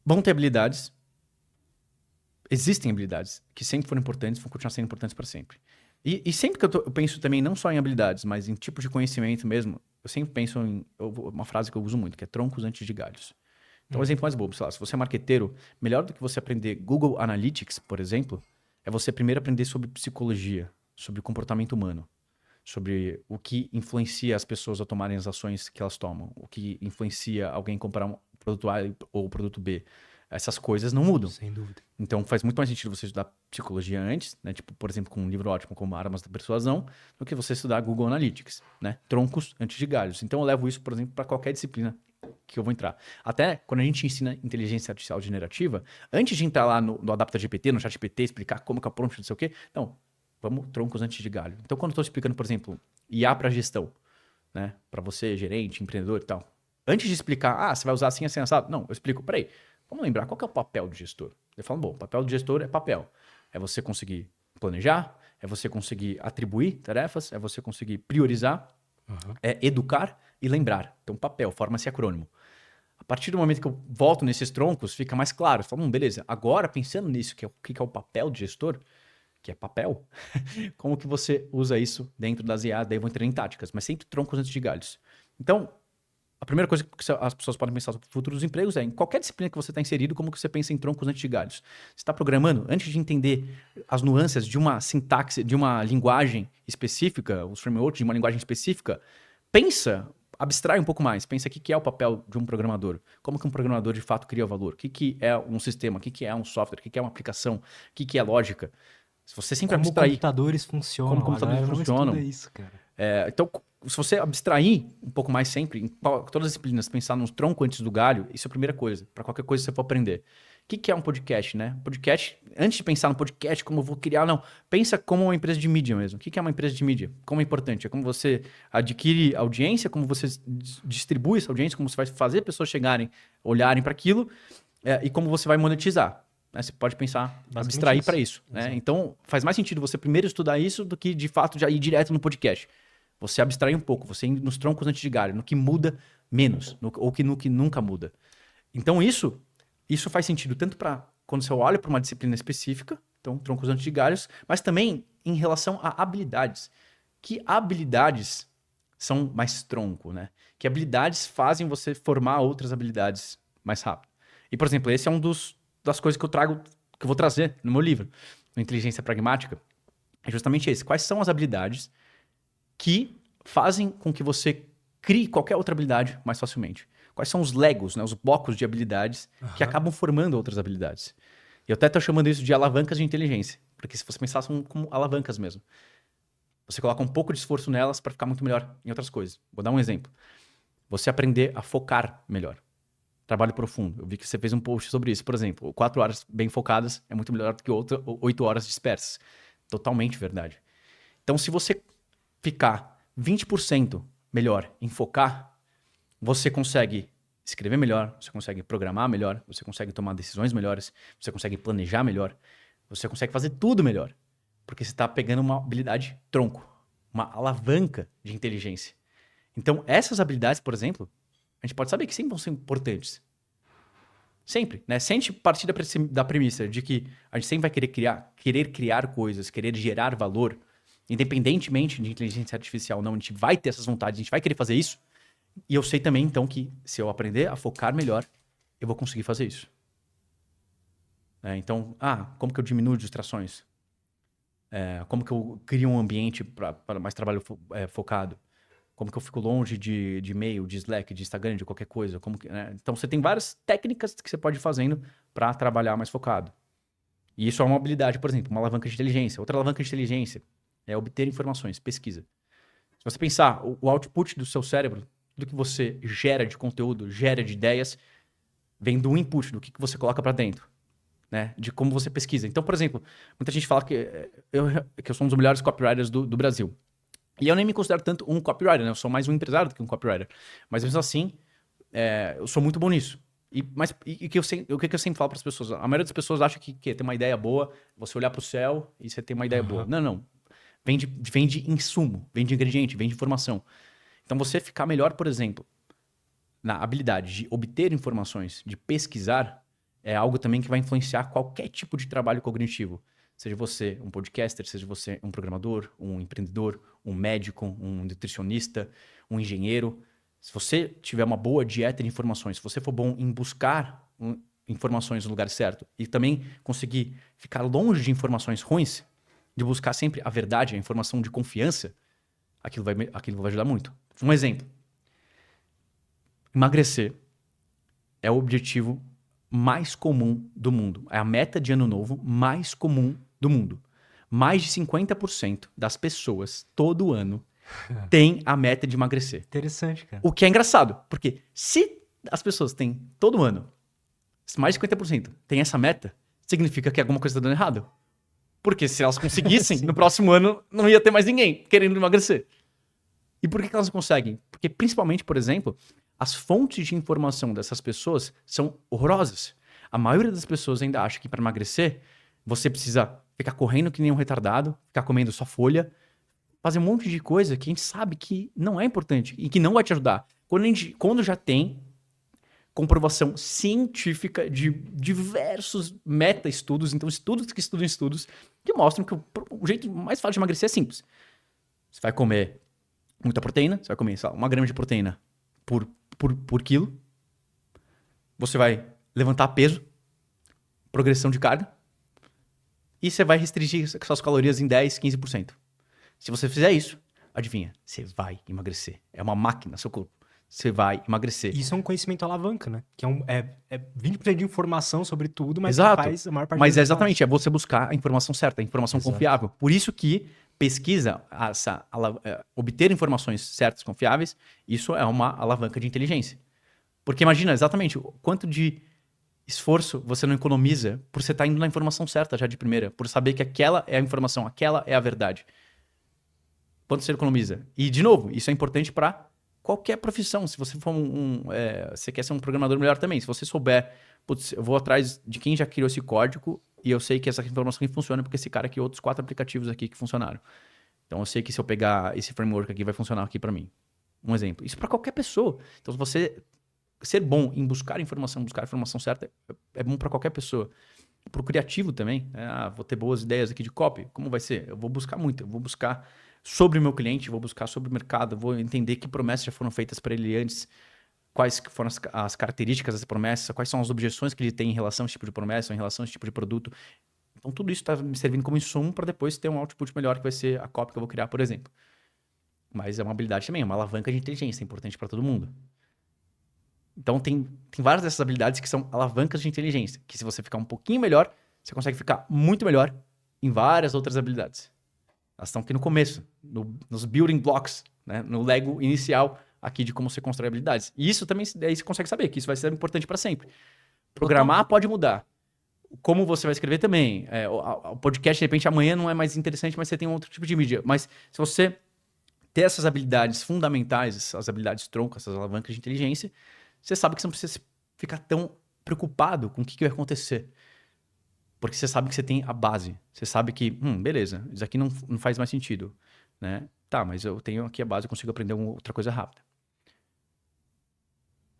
vão ter habilidades, existem habilidades que sempre foram importantes, vão continuar sendo importantes para sempre. E sempre que eu penso também não só em habilidades, mas em tipo de conhecimento mesmo, eu sempre penso em uma frase que eu uso muito, que é troncos antes de galhos. Então, um exemplo mais bobo, sei lá, se você é marqueteiro, melhor do que você aprender Google Analytics, por exemplo, é você primeiro aprender sobre psicologia, sobre comportamento humano, sobre o que influencia as pessoas a tomarem as ações que elas tomam, o que influencia alguém comprar um produto A ou produto B. Essas coisas não mudam. Sem dúvida. Então faz muito mais sentido você estudar psicologia antes, né? Tipo, por exemplo, com um livro ótimo como Armas da Persuasão, do que você estudar Google Analytics, né? Troncos antes de galhos. Então eu levo isso, por exemplo, para qualquer disciplina que eu vou entrar. Até quando a gente ensina inteligência artificial generativa, antes de entrar lá no AdaptaGPT, no ChatGPT, explicar como que é o prompt, não sei o quê, não, vamos troncos antes de galho. Então quando eu estou explicando, por exemplo, IA para gestão, né? Para você, gerente, empreendedor e tal. Antes de explicar, você vai usar assim, assim, assado. Não, eu explico, peraí, vamos lembrar qual que é o papel do gestor. Ele fala, bom, o papel do gestor é papel. É você conseguir planejar, é você conseguir atribuir tarefas, é você conseguir priorizar, é educar e lembrar. Então, papel, forma-se acrônimo. A partir do momento que eu volto nesses troncos, fica mais claro. Eu falo, beleza, agora pensando nisso, que é o que é o papel do gestor, que é papel, como que você usa isso dentro das IA? Daí eu vou entrar em táticas, mas sempre troncos antes de galhos. Então, a primeira coisa que as pessoas podem pensar sobre o futuro dos empregos é em qualquer disciplina que você está inserido, como que você pensa em troncos antes de galhos. Você está programando, antes de entender as nuances de uma sintaxe, de uma linguagem específica, os frameworks de uma linguagem específica, pensa, abstrai um pouco mais, pensa o que é o papel de um programador, como que um programador de fato cria valor, o que é um sistema, o que é um software, o que é uma aplicação, o que é lógica. Se você sempre Como abstrair computadores como funcionam. A computadores galera não estuda funcionam, isso, cara. então, se você abstrair um pouco mais sempre, em todas as disciplinas, pensar nos troncos antes do galho, isso é a primeira coisa, para qualquer coisa que você for aprender. O que é um podcast, né? Podcast, antes de pensar no podcast, como eu vou criar, não. Pensa como uma empresa de mídia mesmo. O que é uma empresa de mídia? Como é importante? É como você adquire audiência, como você distribui essa audiência, como você vai fazer pessoas chegarem, olharem para aquilo, e como você vai monetizar. Né? Você pode pensar, Basicamente abstrair para isso. isso. Né? Então, faz mais sentido você primeiro estudar isso do que, de fato, já ir direto no podcast. Você abstrai um pouco, você ir nos troncos antes de galho, no que muda menos, ou no que nunca muda. Então, isso faz sentido tanto para quando você olha para uma disciplina específica, então troncos antes de galhos, mas também em relação a habilidades. Que habilidades são mais tronco, né? Que habilidades fazem você formar outras habilidades mais rápido. E, por exemplo, esse é das coisas que eu vou trazer no meu livro, Inteligência Pragmática, é justamente esse. Quais são as habilidades que fazem com que você crie qualquer outra habilidade mais facilmente? Quais são os legos, né, os blocos de habilidades que acabam formando outras habilidades? Eu até estou chamando isso de alavancas de inteligência, porque se você pensar, são como alavancas mesmo. Você coloca um pouco de esforço nelas para ficar muito melhor em outras coisas. Vou dar um exemplo. Você aprender a focar melhor. Trabalho profundo. Eu vi que você fez um post sobre isso. Por exemplo, 4 horas bem focadas é muito melhor do que 8 horas dispersas. Totalmente verdade. Então, se você ficar 20% melhor em focar, você consegue escrever melhor, você consegue programar melhor, você consegue tomar decisões melhores, você consegue planejar melhor, você consegue fazer tudo melhor. Porque você está pegando uma habilidade tronco, uma alavanca de inteligência. Então, essas habilidades, por exemplo, a gente pode saber que sempre vão ser importantes. Sempre, né? Se a gente partir da premissa de que a gente sempre vai querer criar coisas, querer gerar valor, independentemente de inteligência artificial ou não, a gente vai ter essas vontades, a gente vai querer fazer isso. E eu sei também, então, que se eu aprender a focar melhor, eu vou conseguir fazer isso. Então, como que eu diminuo distrações? Como que eu crio um ambiente para mais trabalho focado? Como que eu fico longe de e-mail, de Slack, de Instagram, de qualquer coisa? Né? Então, você tem várias técnicas que você pode ir fazendo para trabalhar mais focado. E isso é uma habilidade, por exemplo, uma alavanca de inteligência. Outra alavanca de inteligência é obter informações, pesquisa. Se você pensar, o output do seu cérebro, do que você gera de conteúdo, gera de ideias, vem do input, do que você coloca para dentro, né? De como você pesquisa. Então, por exemplo, muita gente fala que eu sou um dos melhores copywriters do Brasil. E eu nem me considero tanto um copywriter, né? Eu sou mais um empresário do que um copywriter. Mas mesmo assim, eu sou muito bom nisso. O que eu sempre falo para as pessoas? A maioria das pessoas acha que ter uma ideia boa, você olhar para o céu e você ter uma ideia boa. Não, não. Vem de insumo, vem de ingrediente, vem de informação. Então, você ficar melhor, por exemplo, na habilidade de obter informações, de pesquisar, é algo também que vai influenciar qualquer tipo de trabalho cognitivo. Seja você um podcaster, seja você um programador, um empreendedor, um médico, um nutricionista, um engenheiro. Se você tiver uma boa dieta de informações, se você for bom em buscar informações no lugar certo e também conseguir ficar longe de informações ruins, de buscar sempre a verdade, a informação de confiança, aquilo vai ajudar muito. Um exemplo. Emagrecer é o objetivo mais comum do mundo. É a meta de ano novo mais comum do mundo. Mais de 50% das pessoas, todo ano, tem a meta de emagrecer. Interessante, cara. O que é engraçado, porque se as pessoas têm todo ano, mais de 50% tem essa meta, significa que alguma coisa está dando errado. Porque se elas conseguissem, no próximo ano não ia ter mais ninguém querendo emagrecer. E por que elas não conseguem? Porque principalmente, por exemplo, as fontes de informação dessas pessoas são horrorosas. A maioria das pessoas ainda acha que para emagrecer, você precisa ficar correndo que nem um retardado, ficar comendo só folha, fazer um monte de coisa que a gente sabe que não é importante e que não vai te ajudar. Quando já tem comprovação científica de diversos meta-estudos, então estudos que estudam estudos, que mostram que o jeito mais fácil de emagrecer é simples. Você vai comer muita proteína, você vai comer, sei lá, 1 grama de proteína por quilo. Você vai levantar peso, progressão de carga, e você vai restringir suas calorias em 10, 15%. Se você fizer isso, adivinha, você vai emagrecer. É uma máquina, seu corpo. Você vai emagrecer. Isso é um conhecimento alavanca, né? Que é 20% de informação sobre tudo, mas Exato. que faz a maior parte Mas dos é exatamente, é você buscar a informação certa, a informação Exato. confiável. Por isso que pesquisa, obter informações certas, confiáveis, isso é uma alavanca de inteligência. Porque imagina exatamente o quanto de esforço você não economiza por você estar indo na informação certa já de primeira, por saber que aquela é a informação, aquela é a verdade. Quanto você economiza? E, de novo, isso é importante para qualquer profissão. Se você for você quer ser um programador melhor também. Se você souber, putz, eu vou atrás de quem já criou esse código e eu sei que essa informação aqui funciona porque esse cara criou outros 4 aplicativos aqui que funcionaram. Então, eu sei que se eu pegar esse framework aqui, vai funcionar aqui para mim. Um exemplo. Isso para qualquer pessoa. Então, se você ser bom em buscar a informação certa, é bom para qualquer pessoa. Para o criativo também. Vou ter boas ideias aqui de copy. Como vai ser? Eu vou buscar muito. Eu vou buscar sobre o meu cliente, vou buscar sobre o mercado, vou entender que promessas já foram feitas para ele antes, quais foram as características dessa promessa, quais são as objeções que ele tem em relação a esse tipo de promessa, em relação a esse tipo de produto. Então, tudo isso está me servindo como insumo para depois ter um output melhor, que vai ser a copy que eu vou criar, por exemplo. Mas é uma habilidade também, é uma alavanca de inteligência, é importante para todo mundo. Então, tem várias dessas habilidades que são alavancas de inteligência, que se você ficar um pouquinho melhor, você consegue ficar muito melhor em várias outras habilidades. Elas estão aqui no começo, nos building blocks, né? No Lego inicial aqui de como você constrói habilidades. E isso também, daí você consegue saber que isso vai ser importante para sempre. Programar pode mudar. Como você vai escrever também. O podcast, de repente, amanhã não é mais interessante, mas você tem outro tipo de mídia. Mas se você ter essas habilidades fundamentais, essas habilidades tronco, essas alavancas de inteligência, você sabe que você não precisa ficar tão preocupado com o que vai acontecer. Porque você sabe que você tem a base. Você sabe que, beleza, isso aqui não faz mais sentido, né? Tá, mas eu tenho aqui a base, eu consigo aprender outra coisa rápida.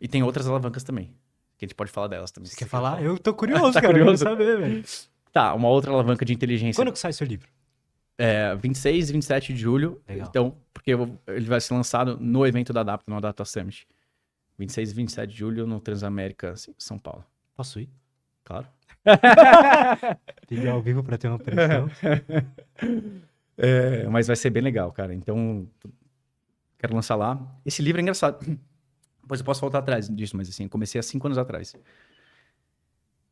E tem outras alavancas também, que a gente pode falar delas também. Você quer falar? Eu tô curioso, Tá cara. curioso? Eu quero saber, velho. Tá, uma outra alavanca de inteligência. Quando que sai seu livro? 26 e 27 de julho. Legal. Então, porque ele vai ser lançado no evento da Adapta, no Adapta Summit. 26 e 27 de julho no Transamérica, São Paulo. Posso ir? Claro. Pedir ao vivo pra ter uma pressão. Mas vai ser bem legal, cara. Então, quero lançar lá. Esse livro é engraçado. Depois eu posso voltar atrás disso, mas assim, eu comecei há 5 anos atrás.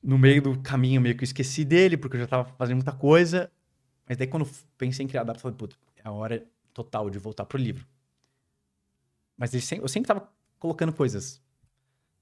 No meio do caminho, meio que eu esqueci dele, porque eu já tava fazendo muita coisa. Mas daí, quando eu pensei em criar a Adapta, eu falei, puta, é a hora total de voltar pro livro. Mas eu sempre tava colocando coisas.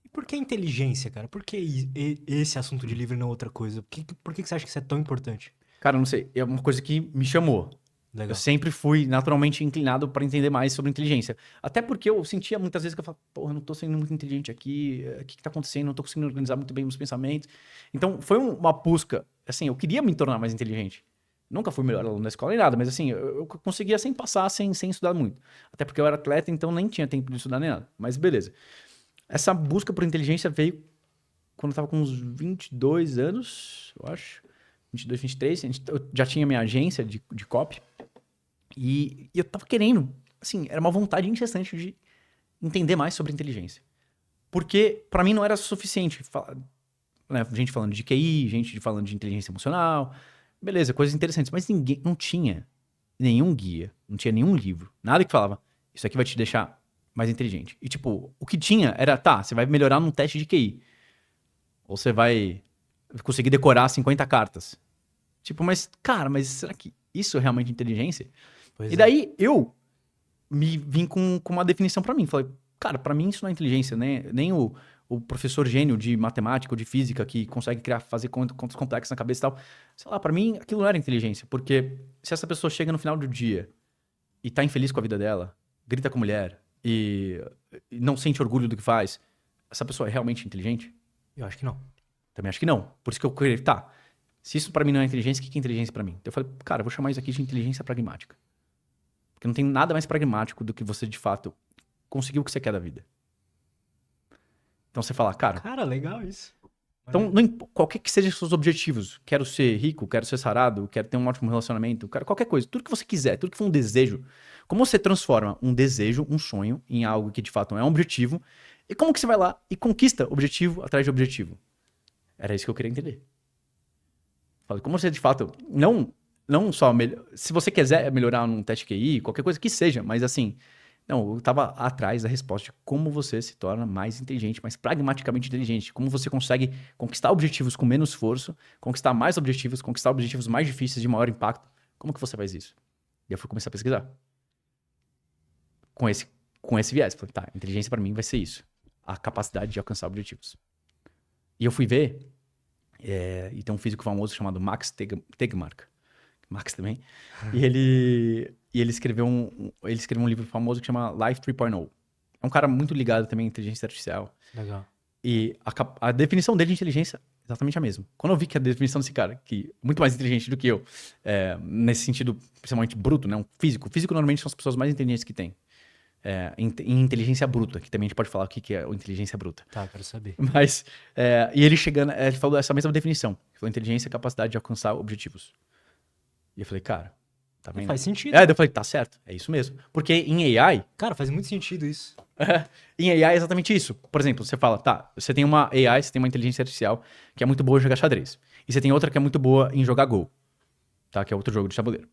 E por que inteligência, cara? Por que esse assunto de livro e não outra coisa? Por que você acha que isso é tão importante? Cara, eu não sei. É uma coisa que me chamou. Legal. Eu sempre fui naturalmente inclinado para entender mais sobre inteligência. Até porque eu sentia muitas vezes que eu falava, porra, eu não tô sendo muito inteligente aqui, o que tá acontecendo? Não tô conseguindo organizar muito bem meus pensamentos. Então, foi uma busca, assim, eu queria me tornar mais inteligente. Nunca fui o melhor aluno da escola nem nada, mas assim, eu conseguia sem passar, sem estudar muito. Até porque eu era atleta, então nem tinha tempo de estudar nem nada. Mas beleza. Essa busca por inteligência veio quando eu tava com uns 22 anos, eu acho. 22, 23. Eu já tinha minha agência de copy. E eu tava querendo, assim, era uma vontade incessante de entender mais sobre inteligência. Porque, pra mim, não era suficiente. Né, gente falando de QI, gente falando de inteligência emocional. Beleza, coisas interessantes. Mas ninguém, não tinha nenhum guia, não tinha nenhum livro. Nada que falava, isso aqui vai te deixar mais inteligente. E, tipo, o que tinha era, tá, você vai melhorar num teste de QI. Ou você vai conseguir decorar 50 cartas. Tipo, mas, cara, mas será que isso é realmente inteligência? Pois E é. daí, eu me vim com uma definição pra mim. Falei, cara, pra mim isso não é inteligência, né? Nem o professor gênio de matemática ou de física que consegue fazer contas complexas na cabeça e tal. Sei lá, pra mim aquilo não era inteligência. Porque se essa pessoa chega no final do dia e tá infeliz com a vida dela, grita com a mulher e não sente orgulho do que faz, essa pessoa é realmente inteligente? Eu acho que não. Também acho que não. Por isso que eu queria, tá, se isso pra mim não é inteligência, o que é inteligência pra mim? Então eu falei, cara, eu vou chamar isso aqui de inteligência pragmática. Porque não tem nada mais pragmático do que você, de fato, conseguir o que você quer da vida. Então você fala, cara, Cara, legal isso. então qualquer que sejam os seus objetivos, quero ser rico, quero ser sarado, quero ter um ótimo relacionamento, quero qualquer coisa, tudo que você quiser, tudo que for um desejo, como você transforma um desejo, um sonho, em algo que de fato não é um objetivo, e como que você vai lá e conquista objetivo atrás de objetivo? Era isso que eu queria entender. Falei, como você de fato, não só, se você quiser melhorar num teste QI, qualquer coisa que seja, mas assim, não, eu tava atrás da resposta de como você se torna mais inteligente, mais pragmaticamente inteligente, como você consegue conquistar objetivos com menos esforço, conquistar mais objetivos, conquistar objetivos mais difíceis de maior impacto. Como que você faz isso? E eu fui começar a pesquisar. Com esse viés. Falei, tá, inteligência pra mim vai ser isso. A capacidade de alcançar objetivos. E eu fui ver, e tem um físico famoso chamado Max Tegmark. Max também. E ele escreveu um livro famoso que chama Life 3.0. É um cara muito ligado também à inteligência artificial. Legal. E a definição dele de inteligência é exatamente a mesma. Quando eu vi que a definição desse cara, que é muito mais inteligente do que eu, nesse sentido, principalmente bruto, né? Um físico. Físico normalmente são as pessoas mais inteligentes que tem. Em inteligência bruta, que também a gente pode falar o que é inteligência bruta. Tá, quero saber. Mas, e ele chegando, ele falou essa mesma definição. Ele falou inteligência é a capacidade de alcançar objetivos. E eu falei, cara, tá vendo? Faz sentido. Daí eu falei, tá certo, é isso mesmo. Porque em AI, Cara, faz muito sentido isso. em AI é exatamente isso. Por exemplo, você fala, tá, você tem uma AI, você tem uma inteligência artificial que é muito boa em jogar xadrez. E você tem outra que é muito boa em jogar Go, tá? Que é outro jogo de tabuleiro.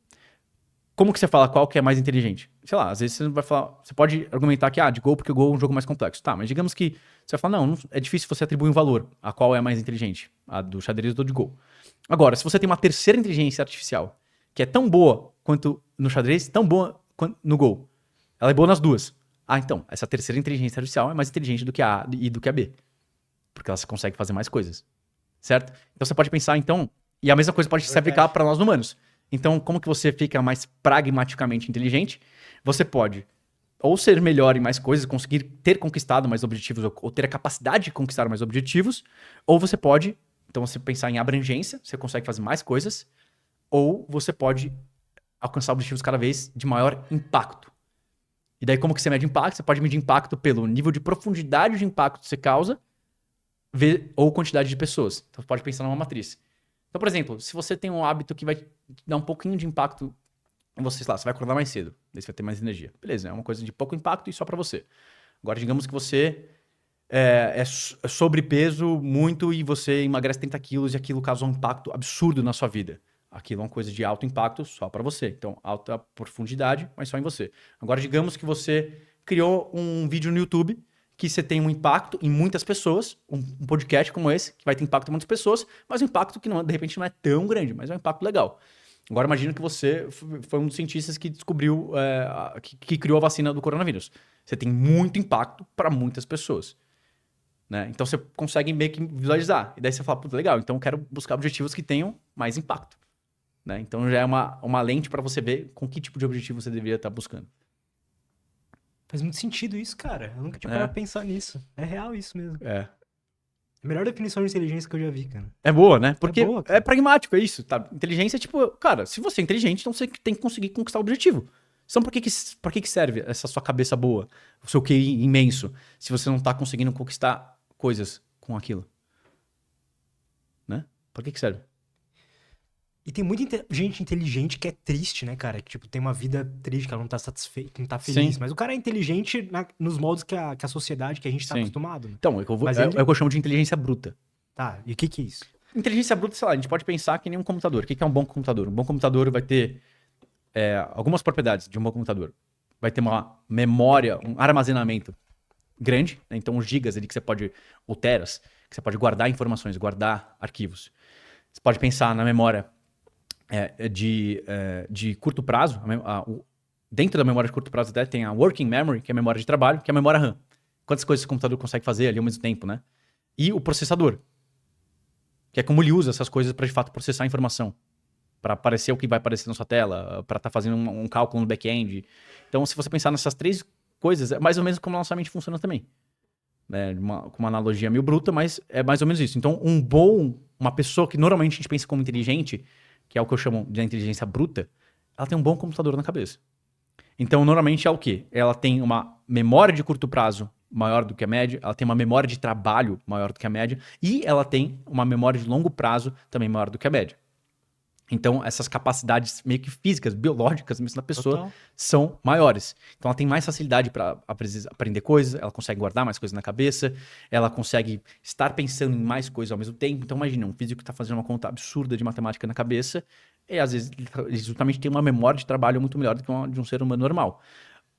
Como que você fala qual que é mais inteligente? Sei lá, às vezes você vai falar, você pode argumentar que, de Go, porque o Go é um jogo mais complexo. Tá, mas digamos que você vai falar, não, é difícil você atribuir um valor a qual é a mais inteligente, a do xadrez ou do Go. Agora, se você tem uma terceira inteligência artificial que é tão boa quanto no xadrez, tão boa quanto no Go. Ela é boa nas duas. Então, essa terceira inteligência artificial é mais inteligente do que a A e do que a B. Porque ela consegue fazer mais coisas. Certo? Então você pode pensar, então, e a mesma coisa pode se aplicar para nós humanos. Então, como que você fica mais pragmaticamente inteligente? Você pode ou ser melhor em mais coisas, conseguir ter conquistado mais objetivos, ou ter a capacidade de conquistar mais objetivos, ou você pode, então você pensar em abrangência, você consegue fazer mais coisas, ou você pode alcançar objetivos cada vez de maior impacto. E daí, como que você mede impacto? Você pode medir impacto pelo nível de profundidade de impacto que você causa, ou quantidade de pessoas. Então, você pode pensar numa matriz. Então, por exemplo, se você tem um hábito que vai dar um pouquinho de impacto em você, sei lá, você vai acordar mais cedo, daí você vai ter mais energia. Beleza, é uma coisa de pouco impacto e só pra você. Agora, digamos que você é sobrepeso muito e você emagrece 30 quilos e aquilo causa um impacto absurdo na sua vida. Aquilo é uma coisa de alto impacto só para você. Então, alta profundidade, mas só em você. Agora, digamos que você criou um vídeo no YouTube que você tem um impacto em muitas pessoas, um podcast como esse, que vai ter impacto em muitas pessoas, mas um impacto que, de repente, não é tão grande, mas é um impacto legal. Agora, imagina que você foi um dos cientistas que descobriu, que criou a vacina do coronavírus. Você tem muito impacto para muitas pessoas. Né? Então, você consegue meio que visualizar. E daí você fala, puta, legal, então eu quero buscar objetivos que tenham mais impacto. Né? Então já é uma lente para você ver com que tipo de objetivo você deveria estar buscando. Faz muito sentido isso, cara. Eu nunca tinha parado pra pensar nisso. É real isso mesmo. É. A melhor definição de inteligência que eu já vi, cara. É boa, né? Porque boa, cara. é pragmático, é isso. Tá? Inteligência é tipo, cara, se você é inteligente, então você tem que conseguir conquistar o objetivo. Então pra que serve essa sua cabeça boa, o seu QI imenso, se você não tá conseguindo conquistar coisas com aquilo? Pra que serve? E tem muita gente inteligente que é triste, né, cara? Que, tipo, tem uma vida triste, que ela não tá satisfeita, não tá feliz. Sim. Mas o cara é inteligente nos moldes que a sociedade, que a gente tá Sim. acostumado, né? Então, Mas é o que eu chamo de inteligência bruta. Tá, e o que é isso? Inteligência bruta, sei lá, a gente pode pensar que nem um computador. O que é um bom computador? Um bom computador vai ter algumas propriedades de um bom computador. Vai ter uma memória, um armazenamento grande, né? Então os gigas ali que você pode, ou teras, que você pode guardar informações, guardar arquivos. Você pode pensar na memória de curto prazo. Dentro da memória de curto prazo até tem a working memory, que é a memória de trabalho, que é a memória RAM. Quantas coisas o computador consegue fazer ali ao mesmo tempo, né? E o processador, que é como ele usa essas coisas para de fato processar a informação, para aparecer o que vai aparecer na sua tela, para estar fazendo um cálculo no back-end. Então, se você pensar nessas três coisas, é mais ou menos como a nossa mente funciona também. Com uma analogia meio bruta, mas é mais ou menos isso. Então, uma pessoa que normalmente a gente pensa como inteligente, que é o que eu chamo de inteligência bruta, ela tem um bom computador na cabeça. Então, normalmente é o quê? Ela tem uma memória de curto prazo maior do que a média, ela tem uma memória de trabalho maior do que a média, e ela tem uma memória de longo prazo também maior do que a média. Então, essas capacidades meio que físicas, biológicas mesmo da pessoa, Total. são maiores. Então, ela tem mais facilidade para aprender coisas, ela consegue guardar mais coisas na cabeça, ela consegue estar pensando em mais coisas ao mesmo tempo. Então, imagina, um físico que está fazendo uma conta absurda de matemática na cabeça, e às vezes ele justamente tem uma memória de trabalho muito melhor do que uma de um ser humano normal.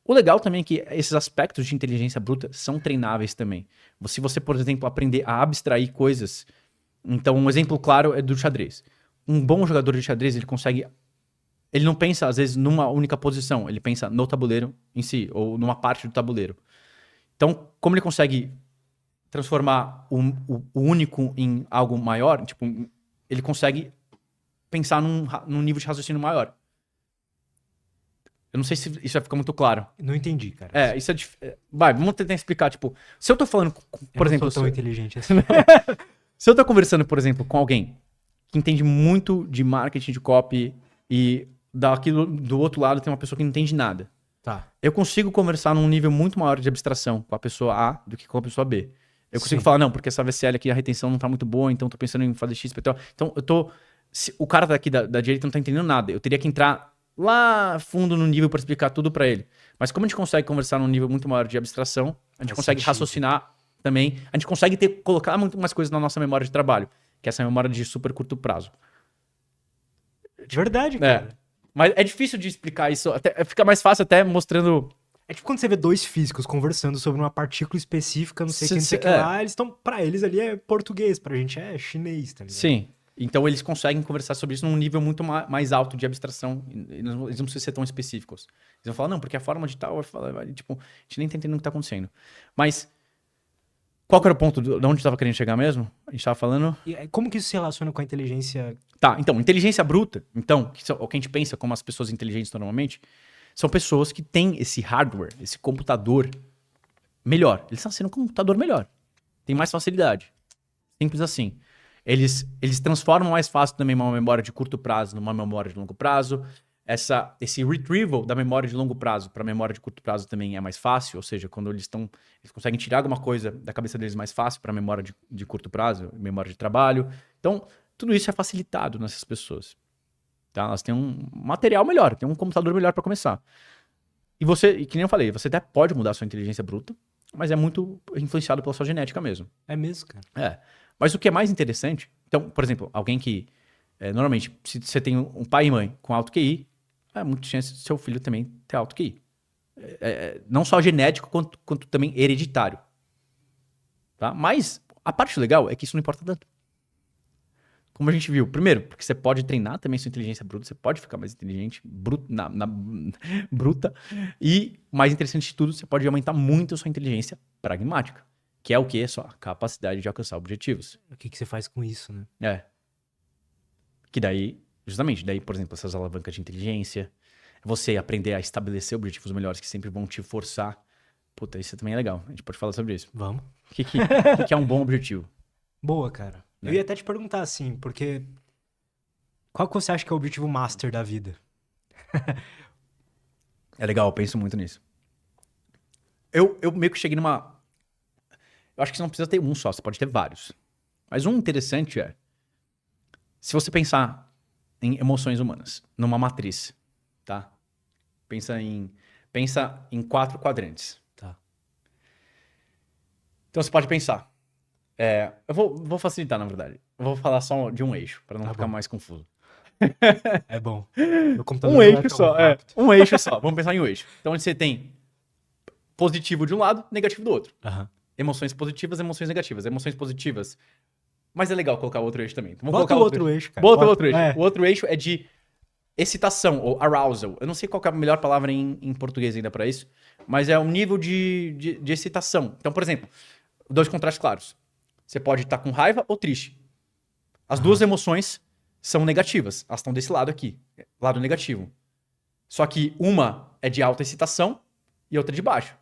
O legal também é que esses aspectos de inteligência bruta são treináveis também. Se você, por exemplo, aprender a abstrair coisas. Então, um exemplo claro é do xadrez. Um bom jogador de xadrez, ele consegue. Ele não pensa, às vezes, numa única posição. Ele pensa no tabuleiro em si, ou numa parte do tabuleiro. Então, como ele consegue transformar o único em algo maior, tipo, ele consegue pensar num nível de raciocínio maior. Eu não sei se isso vai ficar muito claro. Não entendi, cara. Isso é difícil. Vai, vamos tentar explicar. Tipo, se eu tô falando, por exemplo. Eu não sou tão inteligente assim. Se eu tô conversando, por exemplo, com alguém que entende muito de marketing, de copy, e do outro lado tem uma pessoa que não entende nada. Tá. Eu consigo conversar num nível muito maior de abstração com a pessoa A do que com a pessoa B. Eu consigo Sim. falar, não, porque essa VCL aqui, a retenção não tá muito boa, então tô pensando em fazer X, tal. Então, eu tô... o cara daqui da direita não tá entendendo nada. Eu teria que entrar lá fundo no nível para explicar tudo para ele. Mas como a gente consegue conversar num nível muito maior de abstração, a gente consegue raciocinar também. A gente consegue colocar muito mais coisas na nossa memória de trabalho, que é essa memória de super curto prazo. Verdade, cara. Mas é difícil de explicar isso. Fica mais fácil até mostrando... É tipo quando você vê dois físicos conversando sobre uma partícula específica, não sei o que, não sei o que lá, eles estão... Pra eles ali é português, pra gente é chinês, tá ligado? Sim. Então eles conseguem conversar sobre isso num nível muito mais alto de abstração. Eles não precisam ser tão específicos. Eles vão falar, não, porque a forma de tal... Tipo, a gente nem tá entendendo o que tá acontecendo. Mas... Qual que era o ponto de onde estava querendo chegar mesmo? A gente estava falando... E como que isso se relaciona com a inteligência... Tá, então, inteligência bruta, então, o que a gente pensa como as pessoas inteligentes normalmente, são pessoas que têm esse hardware, esse computador melhor. Eles estão sendo um computador melhor. Tem mais facilidade. Simples assim. Eles transformam mais fácil também uma memória de curto prazo numa memória de longo prazo. Esse retrieval da memória de longo prazo para a memória de curto prazo também é mais fácil, ou seja, quando eles conseguem tirar alguma coisa da cabeça deles mais fácil para a memória de curto prazo, memória de trabalho. Então, tudo isso é facilitado nessas pessoas. Tá? Elas têm um material melhor, têm um computador melhor para começar. E que nem eu falei, você até pode mudar a sua inteligência bruta, mas é muito influenciado pela sua genética mesmo. É mesmo, cara. Mas o que é mais interessante, então, por exemplo, alguém que, normalmente, se você tem um pai e mãe com alto QI, é muito chance do seu filho também ter alto QI. Não só genético, quanto também hereditário. Tá? Mas a parte legal é que isso não importa tanto. Como a gente viu, primeiro, porque você pode treinar também sua inteligência bruta, você pode ficar mais inteligente, bruta, e, mais interessante de tudo, você pode aumentar muito a sua inteligência pragmática, que é o quê? Sua capacidade de alcançar objetivos. O que você faz com isso, né? Que daí, justamente, por exemplo, essas alavancas de inteligência, você aprender a estabelecer objetivos melhores que sempre vão te forçar. Puta, isso também é legal. A gente pode falar sobre isso. Vamos. O que é um bom objetivo? Boa, cara. Eu ia até te perguntar assim, porque... Qual que você acha que é o objetivo master da vida? É legal, eu penso muito nisso. Eu meio que cheguei numa... Eu acho que você não precisa ter um só, você pode ter vários. Mas um interessante é... Se você pensar em emoções humanas, numa matriz, tá? Pensa em 4 quadrantes. Tá. Então você pode pensar. Eu vou facilitar, na verdade. Eu vou falar só de um eixo, para não ficar mais confuso. É bom. Meu computador Um não é eixo tão só, rápido. um eixo só. Vamos pensar em um eixo. Então você tem positivo de um lado, negativo do outro. Aham. Emoções positivas, emoções negativas. Emoções positivas. Mas é legal colocar o outro eixo também. Então, vamos Bota colocar o outro eixo, cara. Bota o outro eixo. É. O outro eixo é de excitação, ou arousal. Eu não sei qual que é a melhor palavra em português ainda pra isso, mas é um nível de excitação. Então, por exemplo, 2 contrastes claros. Você pode estar com raiva ou triste. As duas emoções são negativas. Elas estão desse lado aqui, lado negativo. Só que uma é de alta excitação e outra de baixo.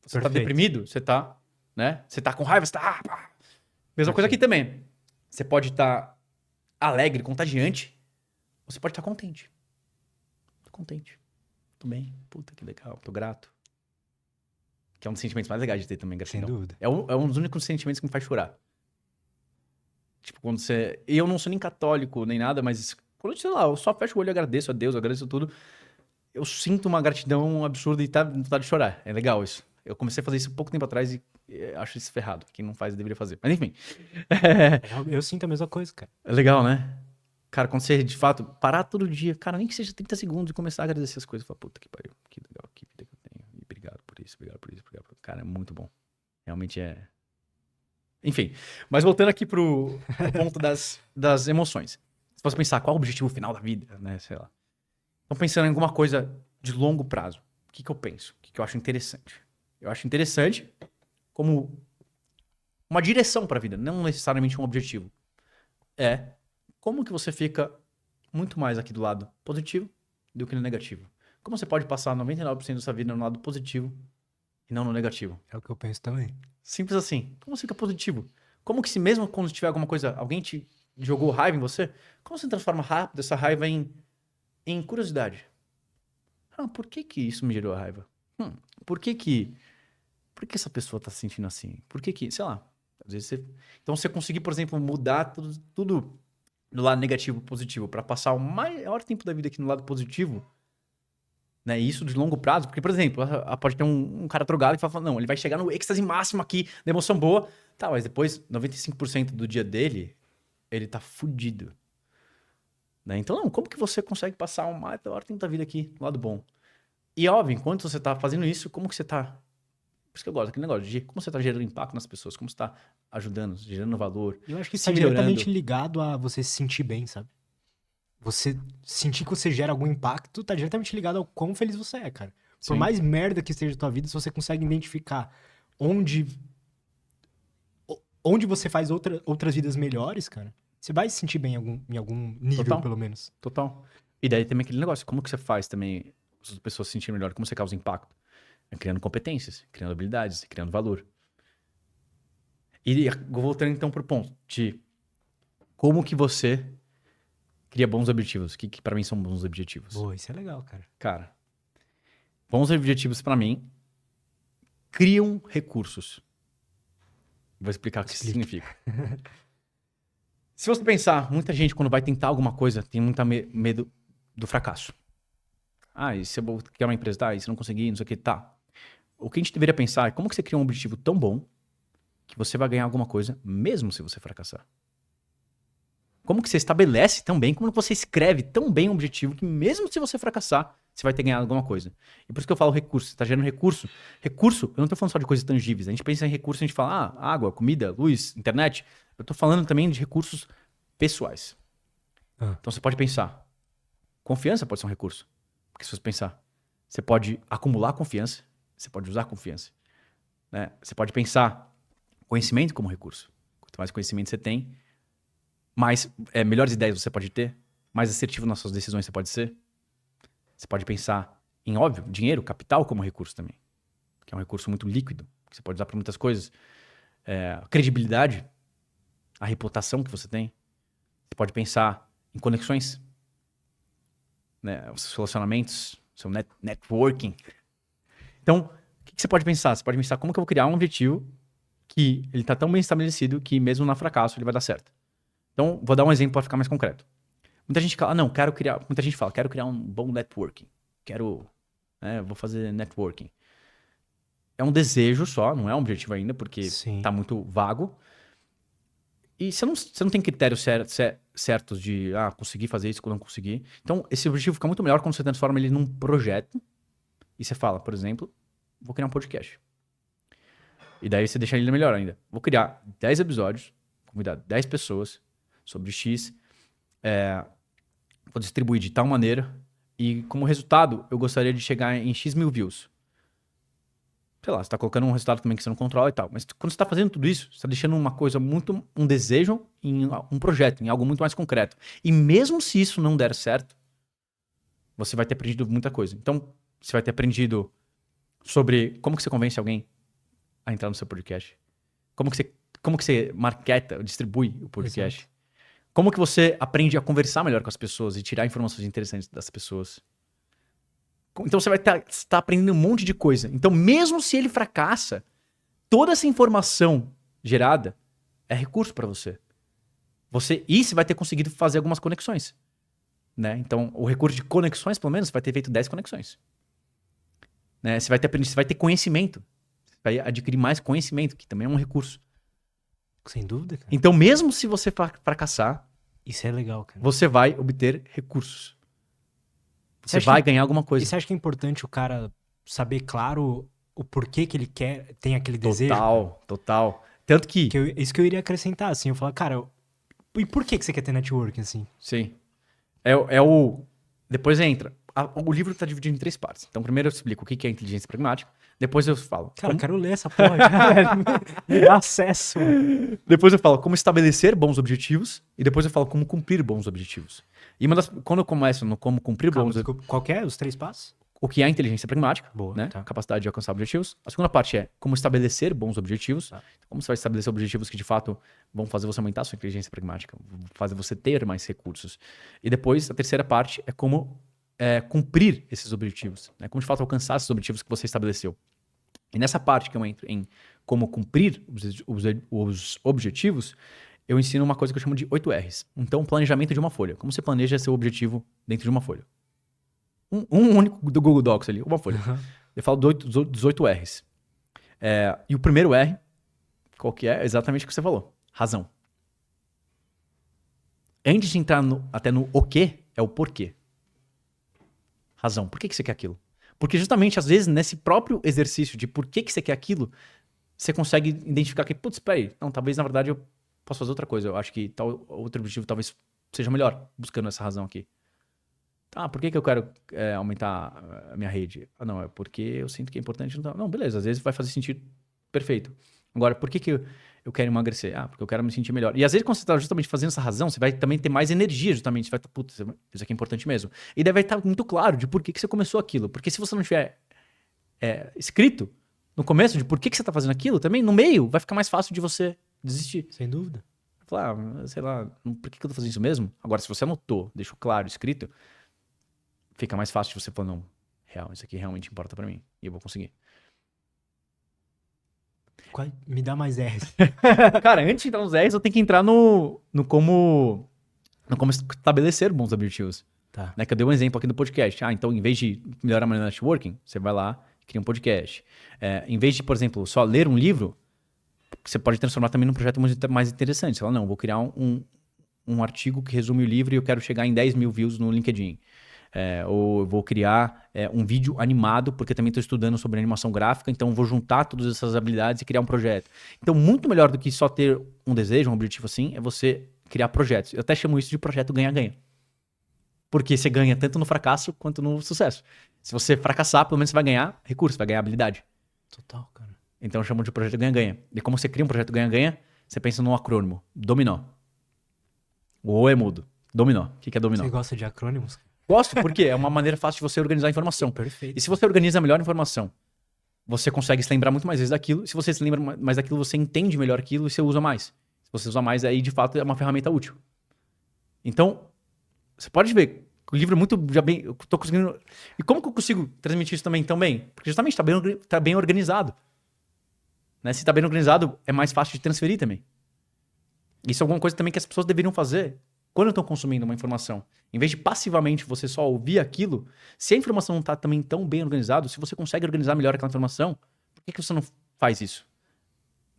Você tá deprimido, você tá, né? Você tá com raiva, você tá... Mesma coisa aqui também. Você pode estar alegre, contagiante, ou você pode estar contente. Tô contente. Tô bem. Puta, que legal. Tô grato. Que é um dos sentimentos mais legais de ter também, gratidão. Sem dúvida. É um dos únicos sentimentos que me faz chorar. Tipo, quando você... E eu não sou nem católico, nem nada, mas quando, sei lá, eu só fecho o olho e agradeço a Deus, agradeço tudo. Eu sinto uma gratidão absurda e tá vontade de chorar. É legal isso. Eu comecei a fazer isso pouco tempo atrás e acho isso ferrado. Quem não faz deveria fazer. Mas enfim. Eu sinto a mesma coisa, cara. É legal, né? Cara, quando você, de fato, parar todo dia, cara, nem que seja 30 segundos e começar a agradecer as coisas. Falar, puta que pariu, que legal, que vida que eu tenho. E obrigado por isso, obrigado por isso, obrigado por isso. Cara, é muito bom. Realmente é... Enfim, mas voltando aqui pro ponto das emoções. Se você pensar qual é o objetivo final da vida, né? Sei lá. Então, pensando em alguma coisa de longo prazo, o que eu penso? O que eu acho interessante? Eu acho interessante como uma direção para a vida, não necessariamente um objetivo. É como que você fica muito mais aqui do lado positivo do que no negativo. Como você pode passar 99% da sua vida no lado positivo e não no negativo. É o que eu penso também. Simples assim. Como você fica positivo? Como que se mesmo quando tiver alguma coisa, alguém te jogou raiva em você, como você transforma rápido essa raiva em curiosidade? Por que isso me gerou raiva? Por que essa pessoa tá se sentindo assim? Por que, sei lá, às vezes você... Então, você conseguir, por exemplo, mudar tudo do lado negativo pro positivo, para passar o maior tempo da vida aqui no lado positivo, né? E isso de longo prazo, porque, por exemplo, pode ter um cara drogado que fala, não, ele vai chegar no êxtase máximo aqui, da emoção boa, tá, mas depois, 95% do dia dele, ele tá fudido. Né? Então, não, como que você consegue passar o maior tempo da vida aqui no lado bom? E óbvio, enquanto você tá fazendo isso, como que você tá... Por isso que eu gosto daquele negócio de como você tá gerando impacto nas pessoas, como você tá ajudando, gerando valor. Eu acho que isso é diretamente ligado a você se sentir bem, sabe? Você sentir que você gera algum impacto tá diretamente ligado ao quão feliz você é, cara. Por Sim. mais merda que esteja a tua vida, se você consegue identificar onde você faz outras vidas melhores, cara, você vai se sentir bem em algum nível, Total. pelo menos. Total. E daí também aquele negócio, como que você faz também as pessoas se sentirem melhor? Como você causa impacto? É criando competências, criando habilidades, criando valor. E voltando então pro ponto de como que você cria bons objetivos. O que pra mim são bons objetivos? Boa, isso é legal, cara. Cara, bons objetivos pra mim criam recursos. Vou explicar o que isso significa. Se você pensar, muita gente quando vai tentar alguma coisa tem muito medo do fracasso. E se eu criar uma empresa, e se não conseguir, não sei o que, tá. O que a gente deveria pensar é como que você cria um objetivo tão bom que você vai ganhar alguma coisa mesmo se você fracassar. Como que você estabelece tão bem, como você escreve tão bem um objetivo que mesmo se você fracassar, você vai ter ganhado alguma coisa. E por isso que eu falo recurso. Você está gerando recurso. Recurso, eu não estou falando só de coisas tangíveis. A gente pensa em recurso, a gente fala, água, comida, luz, internet. Eu estou falando também de recursos pessoais. Então você pode pensar, confiança pode ser um recurso. Porque se você pensar, você pode acumular confiança, você pode usar confiança. Né? Você pode pensar conhecimento como recurso. Quanto mais conhecimento você tem, mais melhores ideias você pode ter, mais assertivo nas suas decisões você pode ser. Você pode pensar em, óbvio, dinheiro, capital como recurso também. Que é um recurso muito líquido, que você pode usar para muitas coisas. Credibilidade, a reputação que você tem. Você pode pensar em conexões, né? Os seus relacionamentos, seu networking. Então, o que você pode pensar? Você pode pensar como que eu vou criar um objetivo que ele está tão bem estabelecido que mesmo no fracasso ele vai dar certo. Então, vou dar um exemplo para ficar mais concreto. Muita gente fala, não, muita gente fala, quero criar um bom networking. Vou fazer networking. É um desejo só, não é um objetivo ainda, porque Sim. tá muito vago. E você não tem critérios certos de conseguir fazer isso ou não conseguir. Então, esse objetivo fica muito melhor quando você transforma ele num projeto. E você fala, por exemplo, vou criar um podcast. E daí você deixa ele melhor ainda. Vou criar 10 episódios, convidar 10 pessoas sobre X. Vou distribuir de tal maneira. E como resultado, eu gostaria de chegar em X mil views. Sei lá, você tá colocando um resultado também que você não controla e tal. Mas quando você tá fazendo tudo isso, você tá deixando uma coisa um desejo em um projeto, em algo muito mais concreto. E mesmo se isso não der certo, você vai ter aprendido muita coisa. Então, você vai ter aprendido sobre como que você convence alguém a entrar no seu podcast. Como que você marketa, distribui o podcast. Exato. Como que você aprende a conversar melhor com as pessoas e tirar informações interessantes das pessoas. Então você vai estar aprendendo um monte de coisa. Então mesmo se ele fracassa, toda essa informação gerada é recurso para você. E você vai ter conseguido fazer algumas conexões. Né? Então o recurso de conexões, pelo menos, você vai ter feito 10 conexões. Né? Você vai ter conhecimento. Você vai adquirir mais conhecimento, que também é um recurso. Sem dúvida, cara. Então mesmo se você fracassar, Isso é legal, cara. você vai obter recursos. Você vai ganhar alguma coisa. E você acha que é importante o cara saber, claro, o porquê que ele tem aquele desejo? Total. Tanto que... Isso que eu iria acrescentar, assim. Eu falar, cara, e por que você quer ter networking, assim? Sim. Depois entra. O livro tá dividido em 3 partes. Então, primeiro eu explico o que é inteligência pragmática. Depois eu falo... Cara, eu quero ler essa porra, cara. Me dá acesso. Depois eu falo como estabelecer bons objetivos. E depois eu falo como cumprir bons objetivos. E quando eu começo no como cumprir bons... Qual que é os 3 passos? O que é a inteligência pragmática, Boa, né? tá. Capacidade de alcançar objetivos. A segunda parte é como estabelecer bons objetivos. Tá. Como você vai estabelecer objetivos que, de fato, vão fazer você aumentar a sua inteligência pragmática, vão fazer você ter mais recursos. E depois, a terceira parte é como cumprir esses objetivos. Né? Como, de fato, alcançar esses objetivos que você estabeleceu. E nessa parte que eu entro em como cumprir os objetivos, eu ensino uma coisa que eu chamo de 8 R's. Então, planejamento de uma folha. Como você planeja seu objetivo dentro de uma folha. Um único do Google Docs ali, uma folha. Uhum. Eu falo dos 8 R's. E o primeiro R, qual que é? Exatamente o que você falou. Razão. Antes de entrar até no o que, é o porquê. Razão. Por que você quer aquilo? Porque justamente, às vezes, nesse próprio exercício de por que você quer aquilo, você consegue identificar que, putz, peraí, não, talvez, na verdade, eu posso fazer outra coisa. Eu acho que tal outro objetivo talvez seja melhor, buscando essa razão aqui. Tá, por que eu quero aumentar a minha rede? Não, é porque eu sinto que é importante. Não, beleza, às vezes vai fazer sentido. Perfeito. Agora, por que eu quero emagrecer? Porque eu quero me sentir melhor. E às vezes, quando você está justamente fazendo essa razão, você vai também ter mais energia, justamente. Você vai estar, putz, isso aqui é importante mesmo. E daí vai estar muito claro de por que você começou aquilo. Porque se você não tiver escrito no começo de por que você está fazendo aquilo, também no meio vai ficar mais fácil de você desistir. Sem dúvida. Falar, sei lá, por que eu tô fazendo isso mesmo? Agora, se você anotou, deixou claro, escrito, fica mais fácil de você falar, não, real, isso aqui realmente importa pra mim. E eu vou conseguir. Me dá mais R's. Cara, antes de entrar nos 10, eu tenho que entrar no como estabelecer bons objetivos. Tá. Né? Que eu dei um exemplo aqui do podcast. Então, em vez de melhorar a maneira de networking, você vai lá e cria um podcast. Em vez de, por exemplo, só ler um livro, você pode transformar também num projeto muito mais interessante. Você fala, não, eu vou criar um artigo que resume o livro e eu quero chegar em 10 mil views no LinkedIn. Ou eu vou criar um vídeo animado, porque também estou estudando sobre animação gráfica, então vou juntar todas essas habilidades e criar um projeto. Então, muito melhor do que só ter um desejo, um objetivo assim, é você criar projetos. Eu até chamo isso de projeto ganha-ganha. Porque você ganha tanto no fracasso quanto no sucesso. Se você fracassar, pelo menos você vai ganhar recurso, vai ganhar habilidade. Total, cara. Então eu chamo de projeto ganha-ganha. E como você cria um projeto ganha-ganha, você pensa num acrônimo. Dominó. O O é mudo. Dominó. O que é dominó? Você gosta de acrônimos? Gosto, porque é uma maneira fácil de você organizar a informação. Perfeito. E se você organiza melhor a informação, você consegue se lembrar muito mais vezes daquilo. Se você se lembra mais daquilo, você entende melhor aquilo e você usa mais. Se você usa mais, aí de fato é uma ferramenta útil. Então, você pode ver que o livro é muito já bem... Eu tô conseguindo... E como que eu consigo transmitir isso também tão bem? Porque justamente tá bem organizado. Né? Se tá bem organizado, é mais fácil de transferir também. Isso é alguma coisa também que as pessoas deveriam fazer quando estão consumindo uma informação. Em vez de passivamente você só ouvir aquilo, se a informação não está também tão bem organizada, se você consegue organizar melhor aquela informação, por que você não faz isso?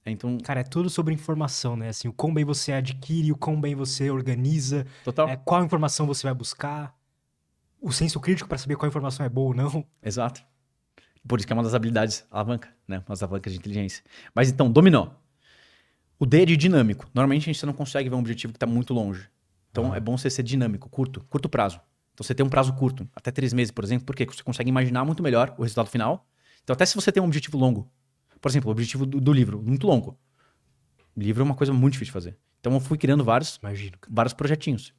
Então, Cara, é tudo sobre informação, né? Assim, o quão bem você adquire, o quão bem você organiza, total. qual informação você vai buscar, o senso crítico pra saber qual informação é boa ou não. Exato. Por isso que é uma das habilidades alavanca, né? Umas alavancas de inteligência. Mas então, dominó. O D é de dinâmico. Normalmente a gente não consegue ver um objetivo que está muito longe. Então é bom você ser dinâmico, curto prazo. Então você tem um prazo curto, até 3 meses, por exemplo, porque você consegue imaginar muito melhor o resultado final. Então até se você tem um objetivo longo, por exemplo, o objetivo do livro, muito longo. Livro é uma coisa muito difícil de fazer. Então eu fui criando vários projetinhos.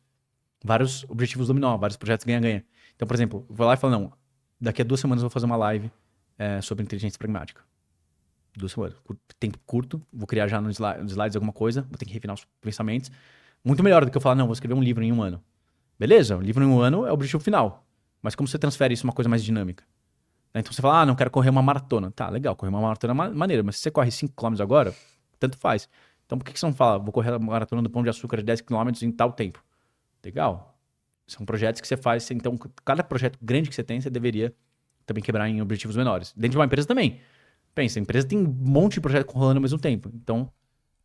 Vários objetivos dominó, vários projetos ganha-ganha. Então, por exemplo, eu vou lá e falo, não, daqui a 2 semanas eu vou fazer uma live sobre inteligência pragmática. 2 semanas. Tempo curto, vou criar já nos slides alguma coisa, vou ter que refinar os pensamentos. Muito melhor do que eu falar, não, vou escrever um livro em 1 ano. Beleza, um livro em 1 ano é o objetivo final. Mas como você transfere isso uma coisa mais dinâmica? Então você fala, não quero correr uma maratona. Tá, legal, correr uma maratona é maneira, mas se você corre 5 km agora, tanto faz. Então por que você não fala, vou correr a maratona do Pão de Açúcar de 10 km em tal tempo? Legal. São projetos que você faz, então cada projeto grande que você tem, você deveria também quebrar em objetivos menores. Dentro de uma empresa também. Pensa, a empresa tem um monte de projeto rolando ao mesmo tempo. Então,